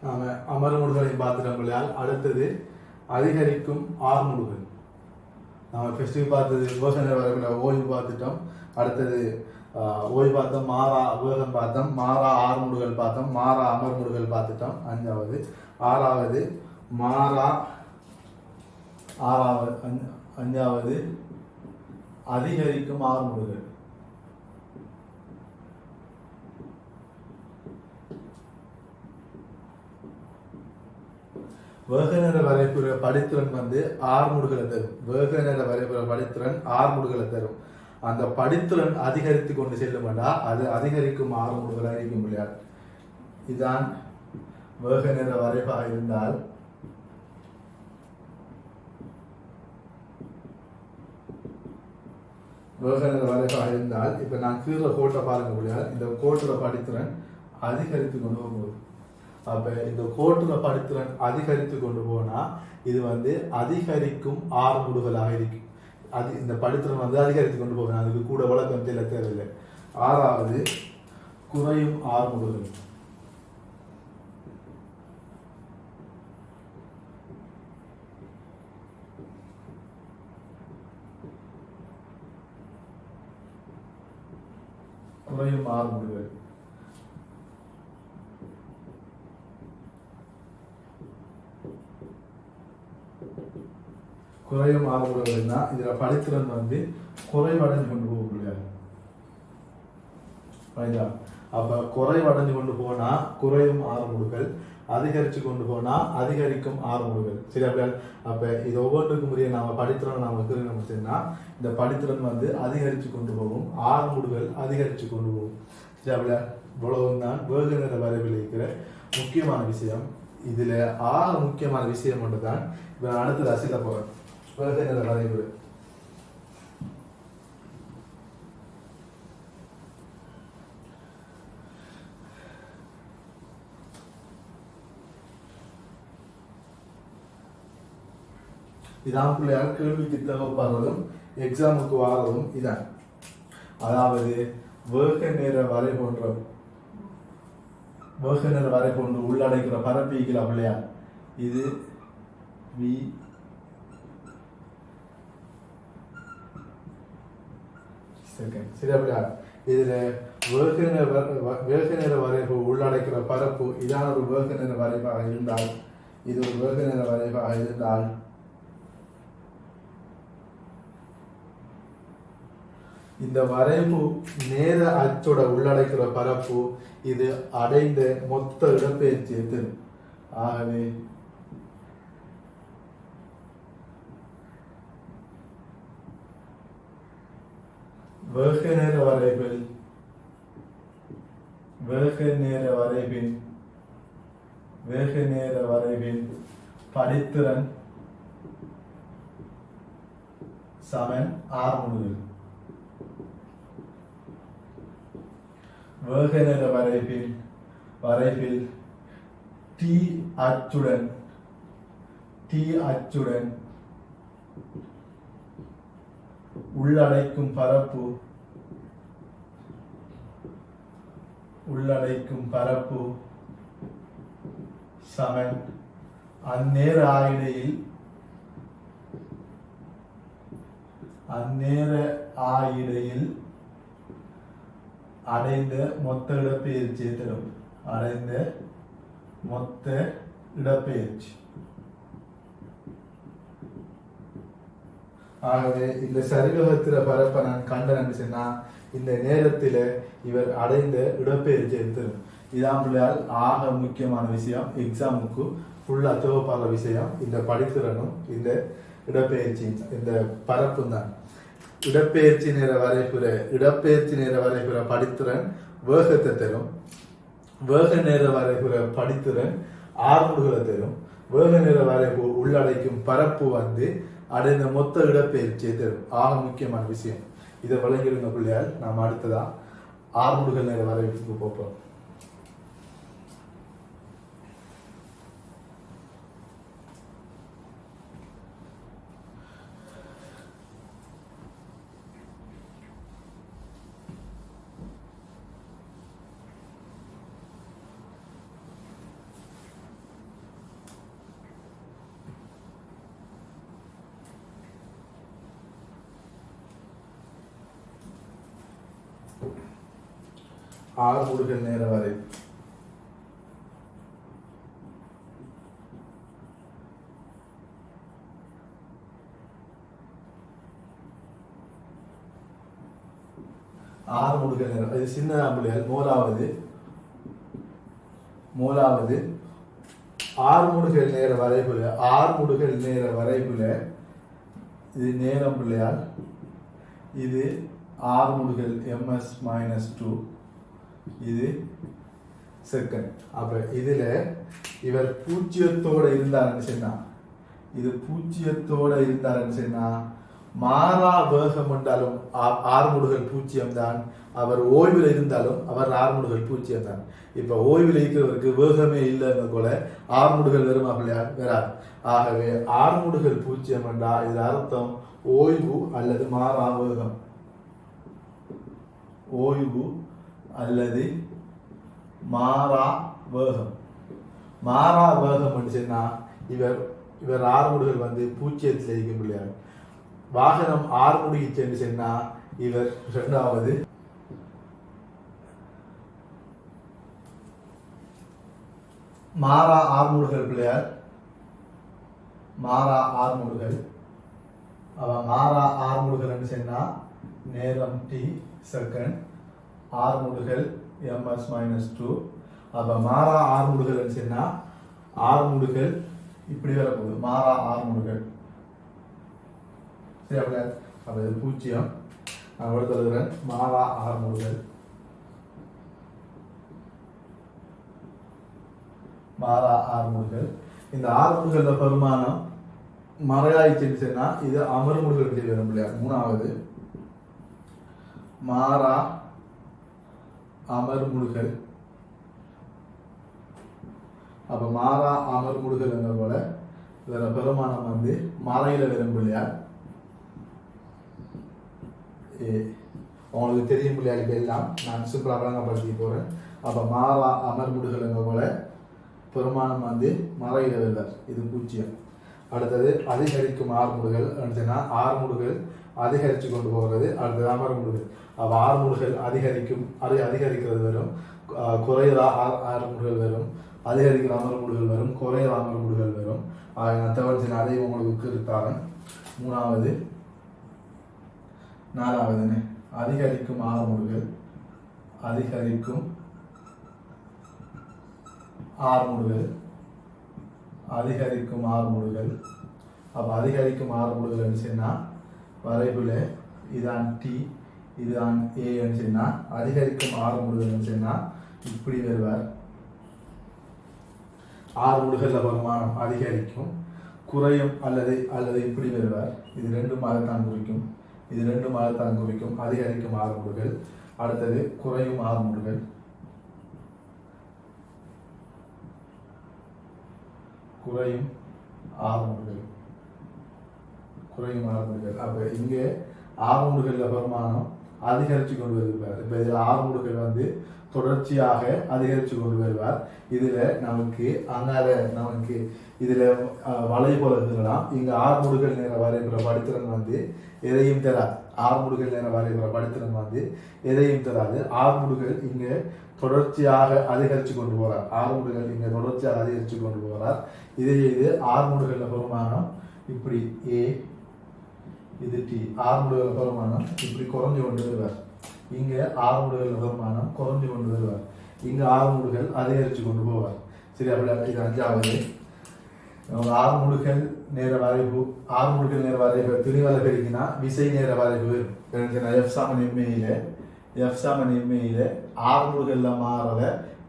நாம அமர்முடுகளையும் பார்த்துட்டோம் பிள்ளையால். அடுத்தது அதிகரிக்கும் ஆர்முடுகள். நாம ஃபெஸ்டிவ் பார்த்தது வேகநேர வரைபட ஓய்வு பார்த்துட்டோம். அடுத்தது ஓய்வு பார்த்தோம், மாறா வேகம் பார்த்தோம், மாறா ஆர்முடுகள் பார்த்தோம், மாறா அமர்முடுகள் பார்த்துட்டோம். ஆறாவது மாறா அஞ்சாவது அதிகரிக்கும் ஆர்முடுகள். வேகநேர வரைபுற படித்திறன் வந்து ஆர்முடுகளை தரும். வேகநேர வரைபுற படித்திறன் ஆர்முடுகளை தரும். அந்த படித்திறன் அதிகரித்து கொண்டு செல்லும்டா அது அதிகரிக்கும் ஆர்முடுகளாக இருக்கும் இல்லையா. இதுதான் வேகநேர வரைபாக இருந்தால் வேகநேர வரைபாக இருந்தால் இப்ப நான் கீழே கோட்டை பாருங்க முடியாது. இந்த கோட்டோட படித்திறன் அதிகரித்து கொண்டு போகும்போது அப்ப இந்த கோட்டுல படித்திறன் அதிகரித்து கொண்டு போனா இது வந்து அதிகரிக்கும் ஆர்முடுகளாக இருக்கும். இந்த படித்திறன் வந்து அதிகரித்து கொண்டு போகணும். அதுக்கு கூட விளக்கம் தேவையில்லை. ஆறாவது குறையும் ஆர்முடுகள். குறையும் ஆர்முடுகள். குறையும் ஆர்முடுகள்னா இதுல படித்திறன் வந்து குறைவடைஞ்சு கொண்டு போக முடியாது. அப்ப குறைவடைஞ்சு கொண்டு போனா குறையும் ஆர்முடுகள், அதிகரிச்சு கொண்டு போனா அதிகரிக்கும் ஆர்முடுகள். சரி அப்படியா? அப்ப இது ஒவ்வொன்றுக்கும் முறைய நாம படித்திறன் நாம சொன்னா இந்த படித்திறன் வந்து அதிகரிச்சு கொண்டு போகும், ஆர்முடுகள் அதிகரிச்சு கொண்டு போகும். சரி அப்படியா? இவ்வளவுதான் வேகநேர வரைவில் இருக்கிற முக்கியமான விஷயம். இதுல முக்கியமான விஷயம் ஒன்றுதான் இப்ப அடுத்தது அசில போறேன். வேகநேர வரைவு இதான் பிள்ளையால் கேள்விக்கு தேவைப்படுறதும் எக்ஸாமுக்கு வாரதும் இதான். அதாவது வேகநேர வரை போன்று உள்ளடக்கிற பரப்பீக்கிற பிள்ளையார் இது வி சரி அப்படியா? இதுல வேகநேர வரைவு உள்ளடக்கிற பரப்பு இதான ஒரு வேகநேர வரைவாக இருந்தால், இது ஒரு வேகநேர வரைவாக இருந்தால் இந்த வரைவு நேர அச்சோட உள்ளடக்கிற பரப்பு இது அடைந்த மொத்த இடப்பெயர்ச்சி எத்தனை. ஆகவே வேகநேர வரைவின் படித்திறன் சமன் ஆர்முடுகள். வேகநேர வரைவில் டி அச்சுடன் உள்ளடக்கும் பரப்பு சமன் அந்நேர ஆயிடையில் அடைந்த மொத்த இடப்பெயர்ச்சியை தரும். அடைந்த மொத்த இடப்பெயர்ச்சி. ஆகவே இந்த சரிவகத்திர பரப்பை நான் கண்டேன் சொன்னா இந்த நேரத்தில் இவர் அடைந்த இடப்பெயர்ச்சியை தரும். இதான் பிள்ளையால் ஆக முக்கியமான விஷயம். எக்ஸாமுக்கு ஃபுல்லா தேவைப்படுற விஷயம் இந்த படித்திறனும் இந்த இடப்பெயர்ச்சி இந்த பரப்பும் தான். இடப்பெயர்ச்சி நேர வரைபுற படித்திறன் வேகத்தை தரும். வேக நேர வரைபுற படித்திறன் ஆர்முடுகளை தரும். வேக நேர வரைபு உள்ளடக்கும் பரப்பு வந்து அடைந்த மொத்த இடப்பெயர்ச்சியை தரும். ஆக முக்கியமான விஷயம். இதை வழங்கிடுங்க பிள்ளையால். நாம் அடுத்ததா ஆர்முடுகள் நேர வரைவுக்கு போப்போம். ஆறு முடுகல் நேர வரை ஆறு முடுகல் நேரம் இது சின்ன புள்ளிகள் மூலாவது ஆறு முடுகல் நேர வரைபுல இது நேரம் பிள்ளையால் இது ஆறு முடுகல் ms-2 இது செகண்ட். அப்ப இதுல இவர் பூஜ்ஜியத்தோட இருந்தாருன்னு சொன்னா மாறா வேகம் என்றாலும் ஆறுமுடுகள் பூஜ்ஜியம் தான். அவர் ஓய்வில் இருந்தாலும் அவர் ஆறுமுடுகள் பூஜ்ஜியம் தான். இப்ப ஓய்வில் இருக்கிறவருக்கு வேகமே இல்லைன்னு போல ஆறுமுடுகள் வருமா பிள்ளையா? வராது. ஆகவே ஆறுமுடுகள் பூஜ்ஜியம் என்றா இதுல அர்த்தம் ஓய்வு அல்லது மாறா வேகம். ஓய்வு அல்லது மாறா வேகம். மாறா வேகம் சொன்னா இவர் ஆறுமுடுகள் வந்து பூஜ்ஜியத்தில் இருக்கும் பிள்ளையா. வாகனம் ஆறுமுடிக்கு சென்று சொன்னா இவர் இரண்டாவது மாறா ஆறுமுடுகள் பிள்ளையார். மாறா ஆறுமுடுகள் மாறா ஆறுமுடுகள் சொன்னா நேரம் t செகண்ட் ஆறுமுடுகள் ms-2. அப்ப மாறா ஆறுமுடுகள் சொன்னா ஆறுமுடுகள் இப்படி வரப்போகுது. மாறா ஆறுமுடுகள் அப்ப இது பூஜ்ஜியம். நான் எழுதுகிறேன் மாறா ஆறுமுடுகள் இந்த ஆறுமுடுகள பெருமானம் மறையாய்ச்சி சொன்னா இது அமர்முடுகள் வரும் இல்லையா? மூணாவது மாறா அமர்முடுகள். அப்ப மாறா அமர்முடுகள் என்ற போல இதோட பெருமானம் வந்து மறையில வரும் இல்லையா? உங்களுக்கு தெரியும் பிள்ளையாளுக்கு எல்லாம் நான் சூப்பராக வழங்கப்படுத்தி போறேன். அப்ப மாறா அமர்முடுகள் என்ற போல பெருமானம் வந்து மறையில வருவார். இது பூஜ்ஜியம். அடுத்தது அதிகரிக்கும் ஆறுமுடுகள் ஆறுமுடுகள் அதிகரித்து கொண்டு போகிறது. அடுத்தது அமர்முடுகள். அப்ப ஆறுமுடுகள் அதிகரிக்கிறது வரும், குறையிற ஆறுமுடுகள் வரும், அதிகரிக்கிற அமர்முடுகள் வரும், குறையிற அமர்முடுகள் வரும். நான் தவிர்த்து அதையும் உங்களுக்கு இருக்காங்க. மூணாவது நாலாவது அதிகரிக்கும் ஆறுமுடுகள் அதிகரிக்கும் ஆறுமுடுகள். அப்ப அதிகரிக்கும் ஆறுமுடுகள் சொன்னா வரைபுல இதான் t இதுதான் a சொன்னா அதிகரிக்கும் ஆறுமுடுகள் சொன்னா இப்படி வருவார். ஆறுமுடுகள் வருமானம் அதிகரிக்கும், குறையும் அல்லது இப்படி வருவார். இது ரெண்டுமாக குறிக்கும். அதிகரிக்கும் ஆறுமுடுகள். அடுத்தது குறையும் ஆறுமுடுகள். அப்ப இங்கே ஆறுமுடுகள்ல வருமானம் அதிகரித்து கொண்டு வருவார். இப்ப இதுல ஆறுமுடுகள் வந்து தொடர்ச்சியாக அதிகரித்து கொண்டு வருவார். இதுல நமக்கு இதுல வளைபுறலாம். இங்க ஆறுமுடுகள் நேர வரைபுற படித்திறன் வந்து எதையும் தராது. ஆறுமுடுகள் நேர வரைபுற படித்திறன் வந்து எதையும் தராது. ஆறுமுடுகள் இங்க தொடர்ச்சியாக அதிகரித்து கொண்டு போறார். இது ஆறுமுடுகள்ல பெருமானம் இப்படி a இது t. ஆறுமுடுகள் பெருமானம் இப்படி குறைஞ்சு கொண்டு வருவார். இங்க ஆறுமுடுகள் பெருமானம் குறைஞ்சு கொண்டு வருவார். இங்க ஆறுமுடுகள் அதிகரித்து கொண்டு போவார். சரி, அப்படி இது அஞ்சாவது. ஆறுமுடுகள் நேர வரைவு திணிவலை பெருக்கினா விசை நேர வரைவு எஃப்சாமன் ஆறுமுடுகள்ல மாறத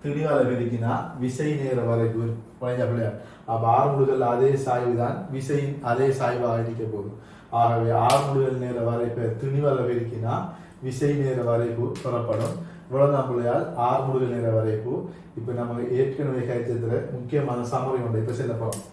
திணிவலை பெருக்கினா விசை நேர வரைவு பிள்ளையார். அப்ப ஆறுமுடுகள் அதே சாய்வு தான், விசையின் அதே சாய்வாக இருக்க போதும். ஆகவே ஆறுமுடுகள் நேர வரைப்பை திணிவலை பெருக்கினா விசை நேர வரைப்பு பெறப்படும். இவ்வளவுதான் பிள்ளையால் ஆறுமுடுகள் நேர வரைப்பு. இப்ப நம்ம ஏற்கனவே கைச்சத்துல முக்கியமான சமரி ஒன்றை இப்ப செல்ல போறோம்.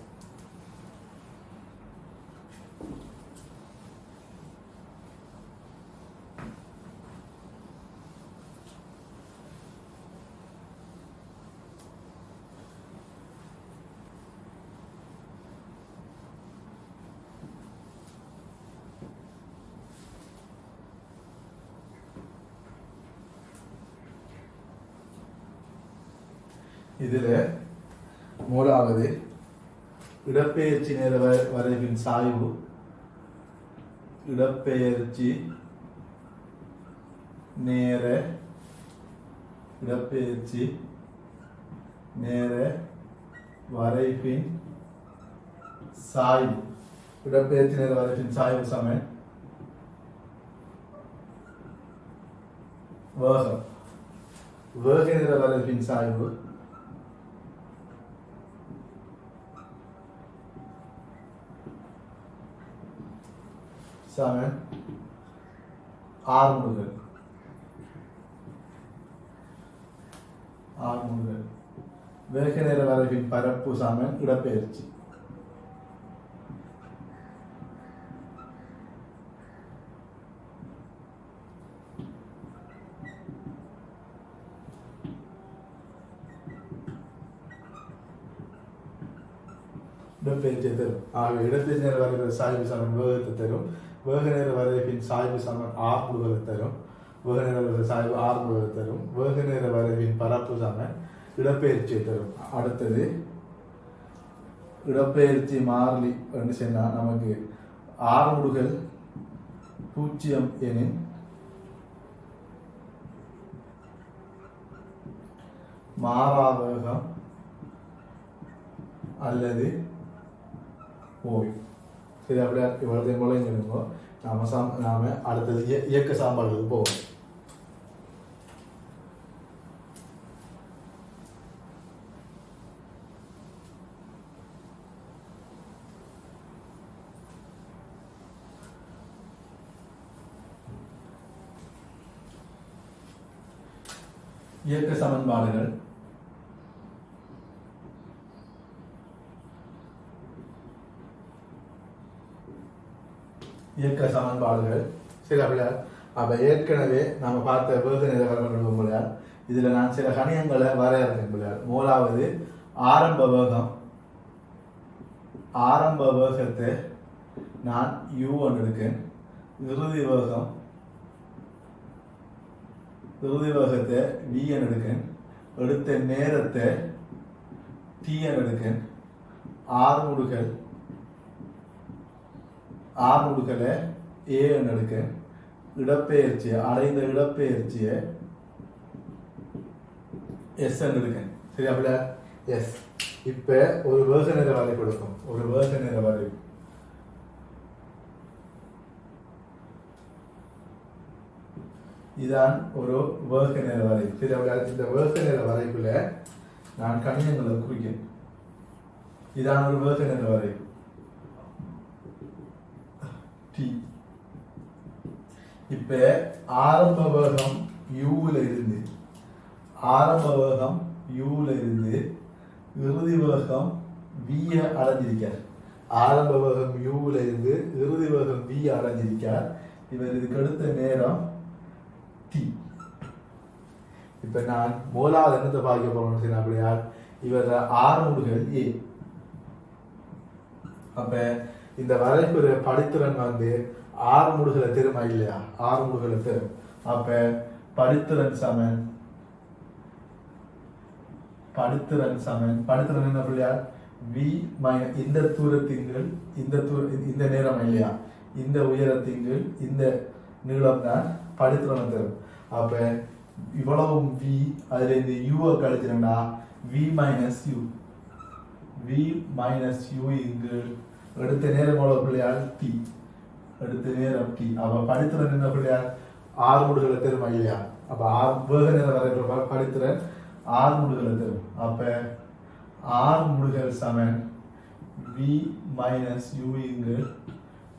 இதில் முதலாவது இடப்பெயர்ச்சி நேர வரைவின் சாய்வு, இடப்பெயர்ச்சி நேர வரைவின் சாய்வு, இடப்பெயர்ச்சி நேர வரைவின் சாய்வு சமன் வேகம், வேக நேர வரைவின் சாய்வு சமன் ஆர்முடுகல், வேக நேர வரைவின் பரப்பு சமன் இடப்பெயர்ச்சி. இடப்பெயர்ச்சியை தரும். ஆகவே இடப்பெயர்ச்சி நேர வரைவின் சாய்வு சமன் வேகத்தை தரும். வேக நேர வரைவின் சாய்வு சமன் ஆர்முடுகலை தரும். வேக நேர வரைவின் சாய்வு ஆர்முடுகலை தரும். வேக நேர வரைவின் பரப்பு சமன் இடப்பெயர்ச்சியை தரும். அடுத்தது இடப்பெயர்ச்சி மாறிலி என்று சொன்னால் நமக்கு ஆர்முடுகல் 0 எனின் மாறா வேகம் அல்லது ஓய்வு. சரி, அப்படியே இவ்வளவு போல நாம அடுத்தது இயக்க சாம்பாடுகளுக்கு போவோம். இயக்க சமன்பாடுகள் சரி. அப்ப ஏற்கனவே நாம பார்த்த வேக நேர வரம்பு இதுல நான் சில கணியங்களை வரையறுத்தேன். முதலாவது ஆரம்ப வேகத்தை நான் u எடுக்கேன். இறுதி வேகத்தை v எடுக்கேன். எடுத்த நேரத்தை t எடுக்கேன். ஆர்முடுகளை a எடுக்கேன். இடப்பெயர்ச்சியை அடைந்த இடப்பெயர்ச்சியை s எடுக்கேன். சரி, அப்படியா? எஸ். இப்ப ஒரு வேக நேர வரை கொடுக்கும். ஒரு வேக நேர வரை இதான் ஒரு வேக நேர வரை. சரி, அப்படியா? இந்த வேக நேர வரைக்குள்ள நான் கணியங்களை குறிக்கிறேன். இதான் ஒரு வேக நேர வரை t. இப்ப ஆரம்ப வேகம் uல இருந்து இறுதி வேகம் v அடைஞ்சிருக்கார். ஆரம்ப வேகம் uல இருந்து இறுதி வேகம் v அடைஞ்சிருக்கார். இவர் இதுக்கு அடுத்த நேரம் t. இப்ப நான் மூலாவது என்னத்தை பார்க்க போறோம் அப்படியா? இவர் ஆர்முடுகல் a. அப்ப இந்த வரைக்குற படித்திறன் ஆர்முடுகலை தெரியுமா இல்லையா? ஆர்முடுகலை தெரியும். அப்ப படித்திறன் சமன் என்ன பிள்ளையா? v இந்த தூரத்தின்கள் இந்த நேரம் இல்லையா? இந்த உயரத்தின்கள் இந்த நீளம் தான் படித்திறன் தரும். அப்ப இவ்வளவும் v, அதுல இந்த u கழிச்சிருந்தா v minus u இங்கு எடுத்த நேரம் எவ்வளவு பிள்ளையால் t. அடுத்த நேரம் t. அப்ப படித்திறன் என்ன பிள்ளையார்? ஆர்முடுகளை தரும் இல்லையா? அப்ப வேக நேரம் வரை படித்திறன் ஆர்முடுகளை தரும். அப்ப ஆர்முடுகள் சமன் v minus u இங்கு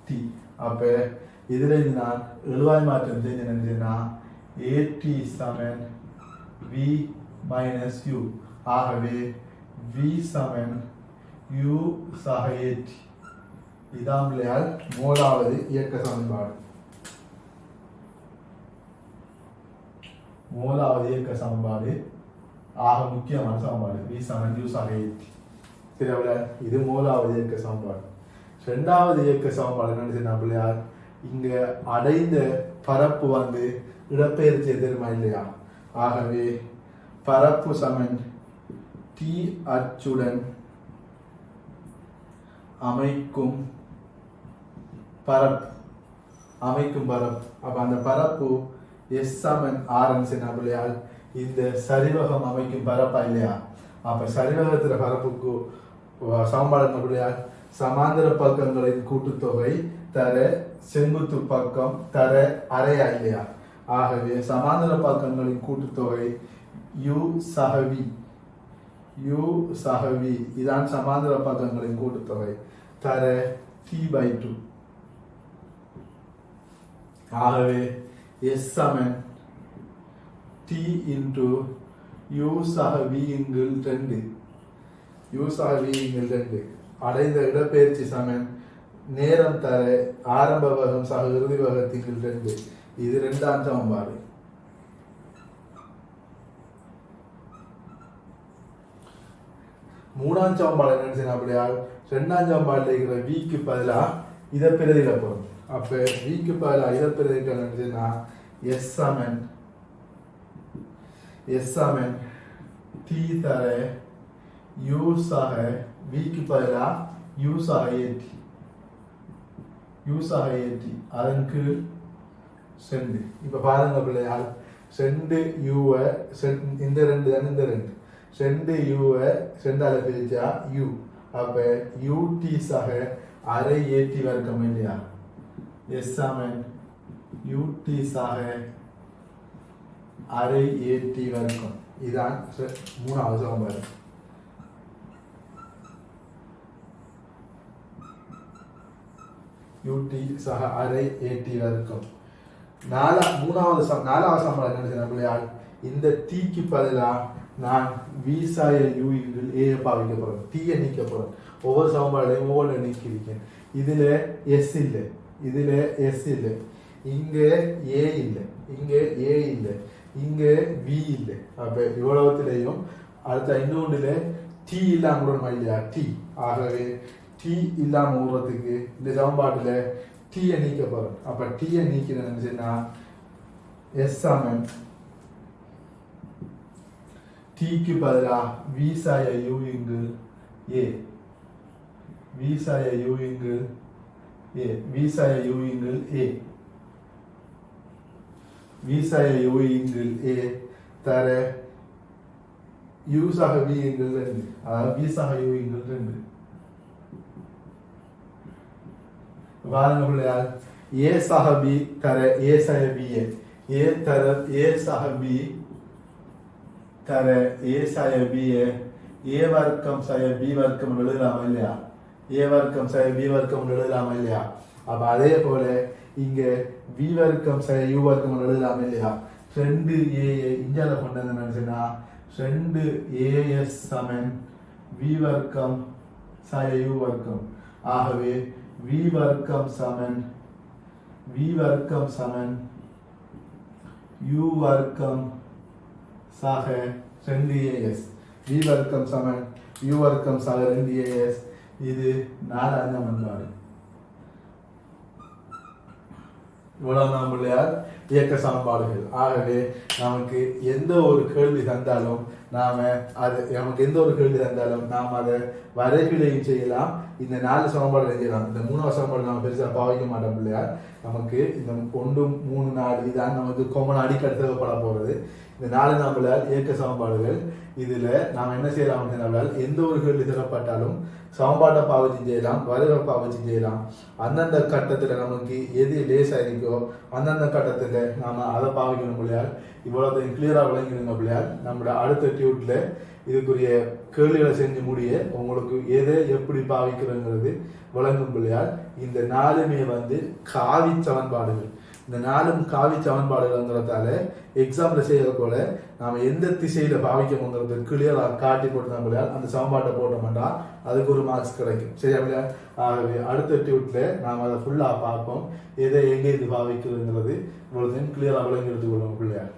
t. அப்ப இதுல நான் எழுவாய் மாற்றம் செஞ்சேன்னா at Saman v minus u. ஆகவே v சமன் u சக at. இதான் பிள்ளையால் மூலாவது இயக்க சமன்பாடு. ஆக முக்கியமான சமன்பாடு v சமன் u சக at. சரி, அவ்வளோ. இது மூலாவது இயக்க சமன்பாடு. இரண்டாவது இயக்க சமன்பாடு என்ன பிள்ளையார்? இங்க அடைந்த பரப்பு இடப்பெயர்ச்சி தெரியுமா இல்லையா? ஆகவே பரப்பு சமன் t டி அச்சுடன் அமைக்கும் பரப்பு அப்ப அந்த பரப்பு எஸ் சமன் ஆர்ன்னு சொன்னால் இந்த சரிவகம் அமைக்கும் பரப்பா இல்லையா? அப்ப சரிவகத்துல பரப்புக்கு சமன்பாடு என்னபடியால் சமாந்தர பக்கங்களின் கூட்டுத்தொகை தர செங்குத்து பக்கம் தர அரையா இல்லையா? ஆகவே சமாந்தர பக்கங்களின் கூட்டுத்தொகை யு சகவி இதான் சமாந்தர பக்கங்களின் கூட்டுத்தொகை தர t/2. ஆகவே S சமன் t இன்டு u சக v இங்கில் 2 அடைந்த இடப்பெயர்ச்சி சமன் நேரம் தர ஆரம்ப வகம் சக இறுதி வகத்தின் 2. இது இரண்டாம் சமன்பாடு. மூணாம் சமன்பாடு என்ன அப்படியால் ரெண்டாம் சமன்பாடுல இருக்கிற விக்கு பதிலா இதை பிரதியிட போறோம். அப்ப விக்கு பதிலா இதை பிரதியிட்டா எஸ் சமன் டி தர யூ சக விக்கு பதிலா யூ சக ஏற்றி அதன் கீழ் 2. இப்ப பாருங்க பிள்ளையால் 2 யூவை இந்த 2 தான் இந்த 2 யூவை 2ஆல பிரிச்சா யூ. அப்ப யூடி சக அரை ஏற்றி வர்க்கம் இல்லையா? எஸ் சமன் யூடி சக அரை ஏற்றி வர்க்கம். இதான் மூணாவது சமன்பாடு. யூடி சக அரை ஏற்றி வர்க்கம். நாலாவது சமன்பாடு என்ன பிள்ளையால் இந்த டீக்கு பதிலா நான் v சாய u இங்கில் a பாவிக்க போறேன். t நீக்க போறேன். ஒவ்வொரு சமன்பாடையும் ஒவ்வொரு நீக்கிருக்கேன். இதுல s இல்லை, இங்க a இல்லை, இங்க v இல்லை. அப்ப இவ்வளவுத்திலையும் அடுத்த இன்னொன்றுல t இல்லாம விடணுமா இல்லையா? t. ஆகவே t இல்லாம விடுறதுக்கு இந்த சமன்பாட்டுல t நீக்க போறேன். அப்ப t நீக்கிறேன்னு சொன்னா s சமன் க்கு பதிலா v சாய u இங்கில் a, v சாய u இங்கில் a தர u சக v இங்கில் 2. அதாவது v சக u இங்கில் 2. பாருங்க பிள்ளையால் a சக b தர a சாய b a தர a சக b தர a சாய b a வர்க்கம் சாய b வர்க்கம் எழுதலாமா இல்லையா? a வர்க்கம் சாய b வர்க்கம் எழுதலாமா இல்லையா? அப்ப அதே போல இங்க b வர்க்கம் சாய u வர்க்கம் எழுதலாமா இல்லையா? 2a இஞ்சால கொண்டது நினைச்சுன்னா 2as சமன் v வர்க்கம் சாய u வர்க்கம். ஆகவே v வர்க்கம் சமன் u வர்க்கம் சக 2as. v வர்க்கம் சமன் u வர்க்கம் சக 2as. இது நாலாவது சமன்பாடு. இவ்வளவு நாம் பிள்ளையார் இயக்க சமன்பாடுகள். ஆகவே நமக்கு எந்த ஒரு கேள்வி தந்தாலும் நாம் அதை வரைகளையும் செய்யலாம். இந்த 4 சமன்பாடு செய்யலாம். இந்த 3வது சமன்பாடு நம்ம பெருசாக பாவிக்க மாட்டோம் பிள்ளையார். நமக்கு இந்த 1, 3, 4 இதான் நமக்கு காமன் அடிக்கடி தேவைப்பட போகிறது. இந்த 4 நம்மளால் இயக்க சமன்பாடுகள். இதுல நாம் என்ன செய்யலாம் அப்படின்னா எந்த ஒரு கேள்வி தரப்பட்டாலும் சமன்பாட்டை பாவச்சி செய்யலாம், வரைவை பாவச்சி செய்யலாம். அந்தந்த கட்டத்துல நமக்கு எது லேசா இருக்கோ அந்தந்த கட்டத்துல நாம அதை பாவிக்கணும் பிள்ளையால். இவ்வளவு கிளியரா விளங்கிடுங்க பிள்ளையால். நம்மளோட அடுத்த டியூட்ல இதுக்குரிய கேள்விகளை செஞ்சு முடிய உங்களுக்கு எதை எப்படி பாவிக்கிறோங்கிறது விளங்கும் பிள்ளையால். இந்த 4மே காவி சமன்பாடுகள். இந்த 4ம் காவி சமன்பாடுகள்ங்கிறதால எக்ஸாம்ல செய்யற போல நாம எந்த திசையில பாவிக்கணுங்கிறது கிளியரா காட்டி போட்டுதான் பிள்ளையால். அந்த சமன்பாட்டை போட்டோம்னா அதுக்கு ஒரு மார்க்ஸ் கிடைக்கும். சரியா பிள்ளையால்? ஆகவே அடுத்த டியூட்ல நாம் அதை ஃபுல்லா பார்ப்போம். எதை எங்கே இது பாவிக்கிறதுங்கிறது இவ்வளவு கிளியரா விளங்கி எடுத்துக்கொள்ளும் பிள்ளையால்.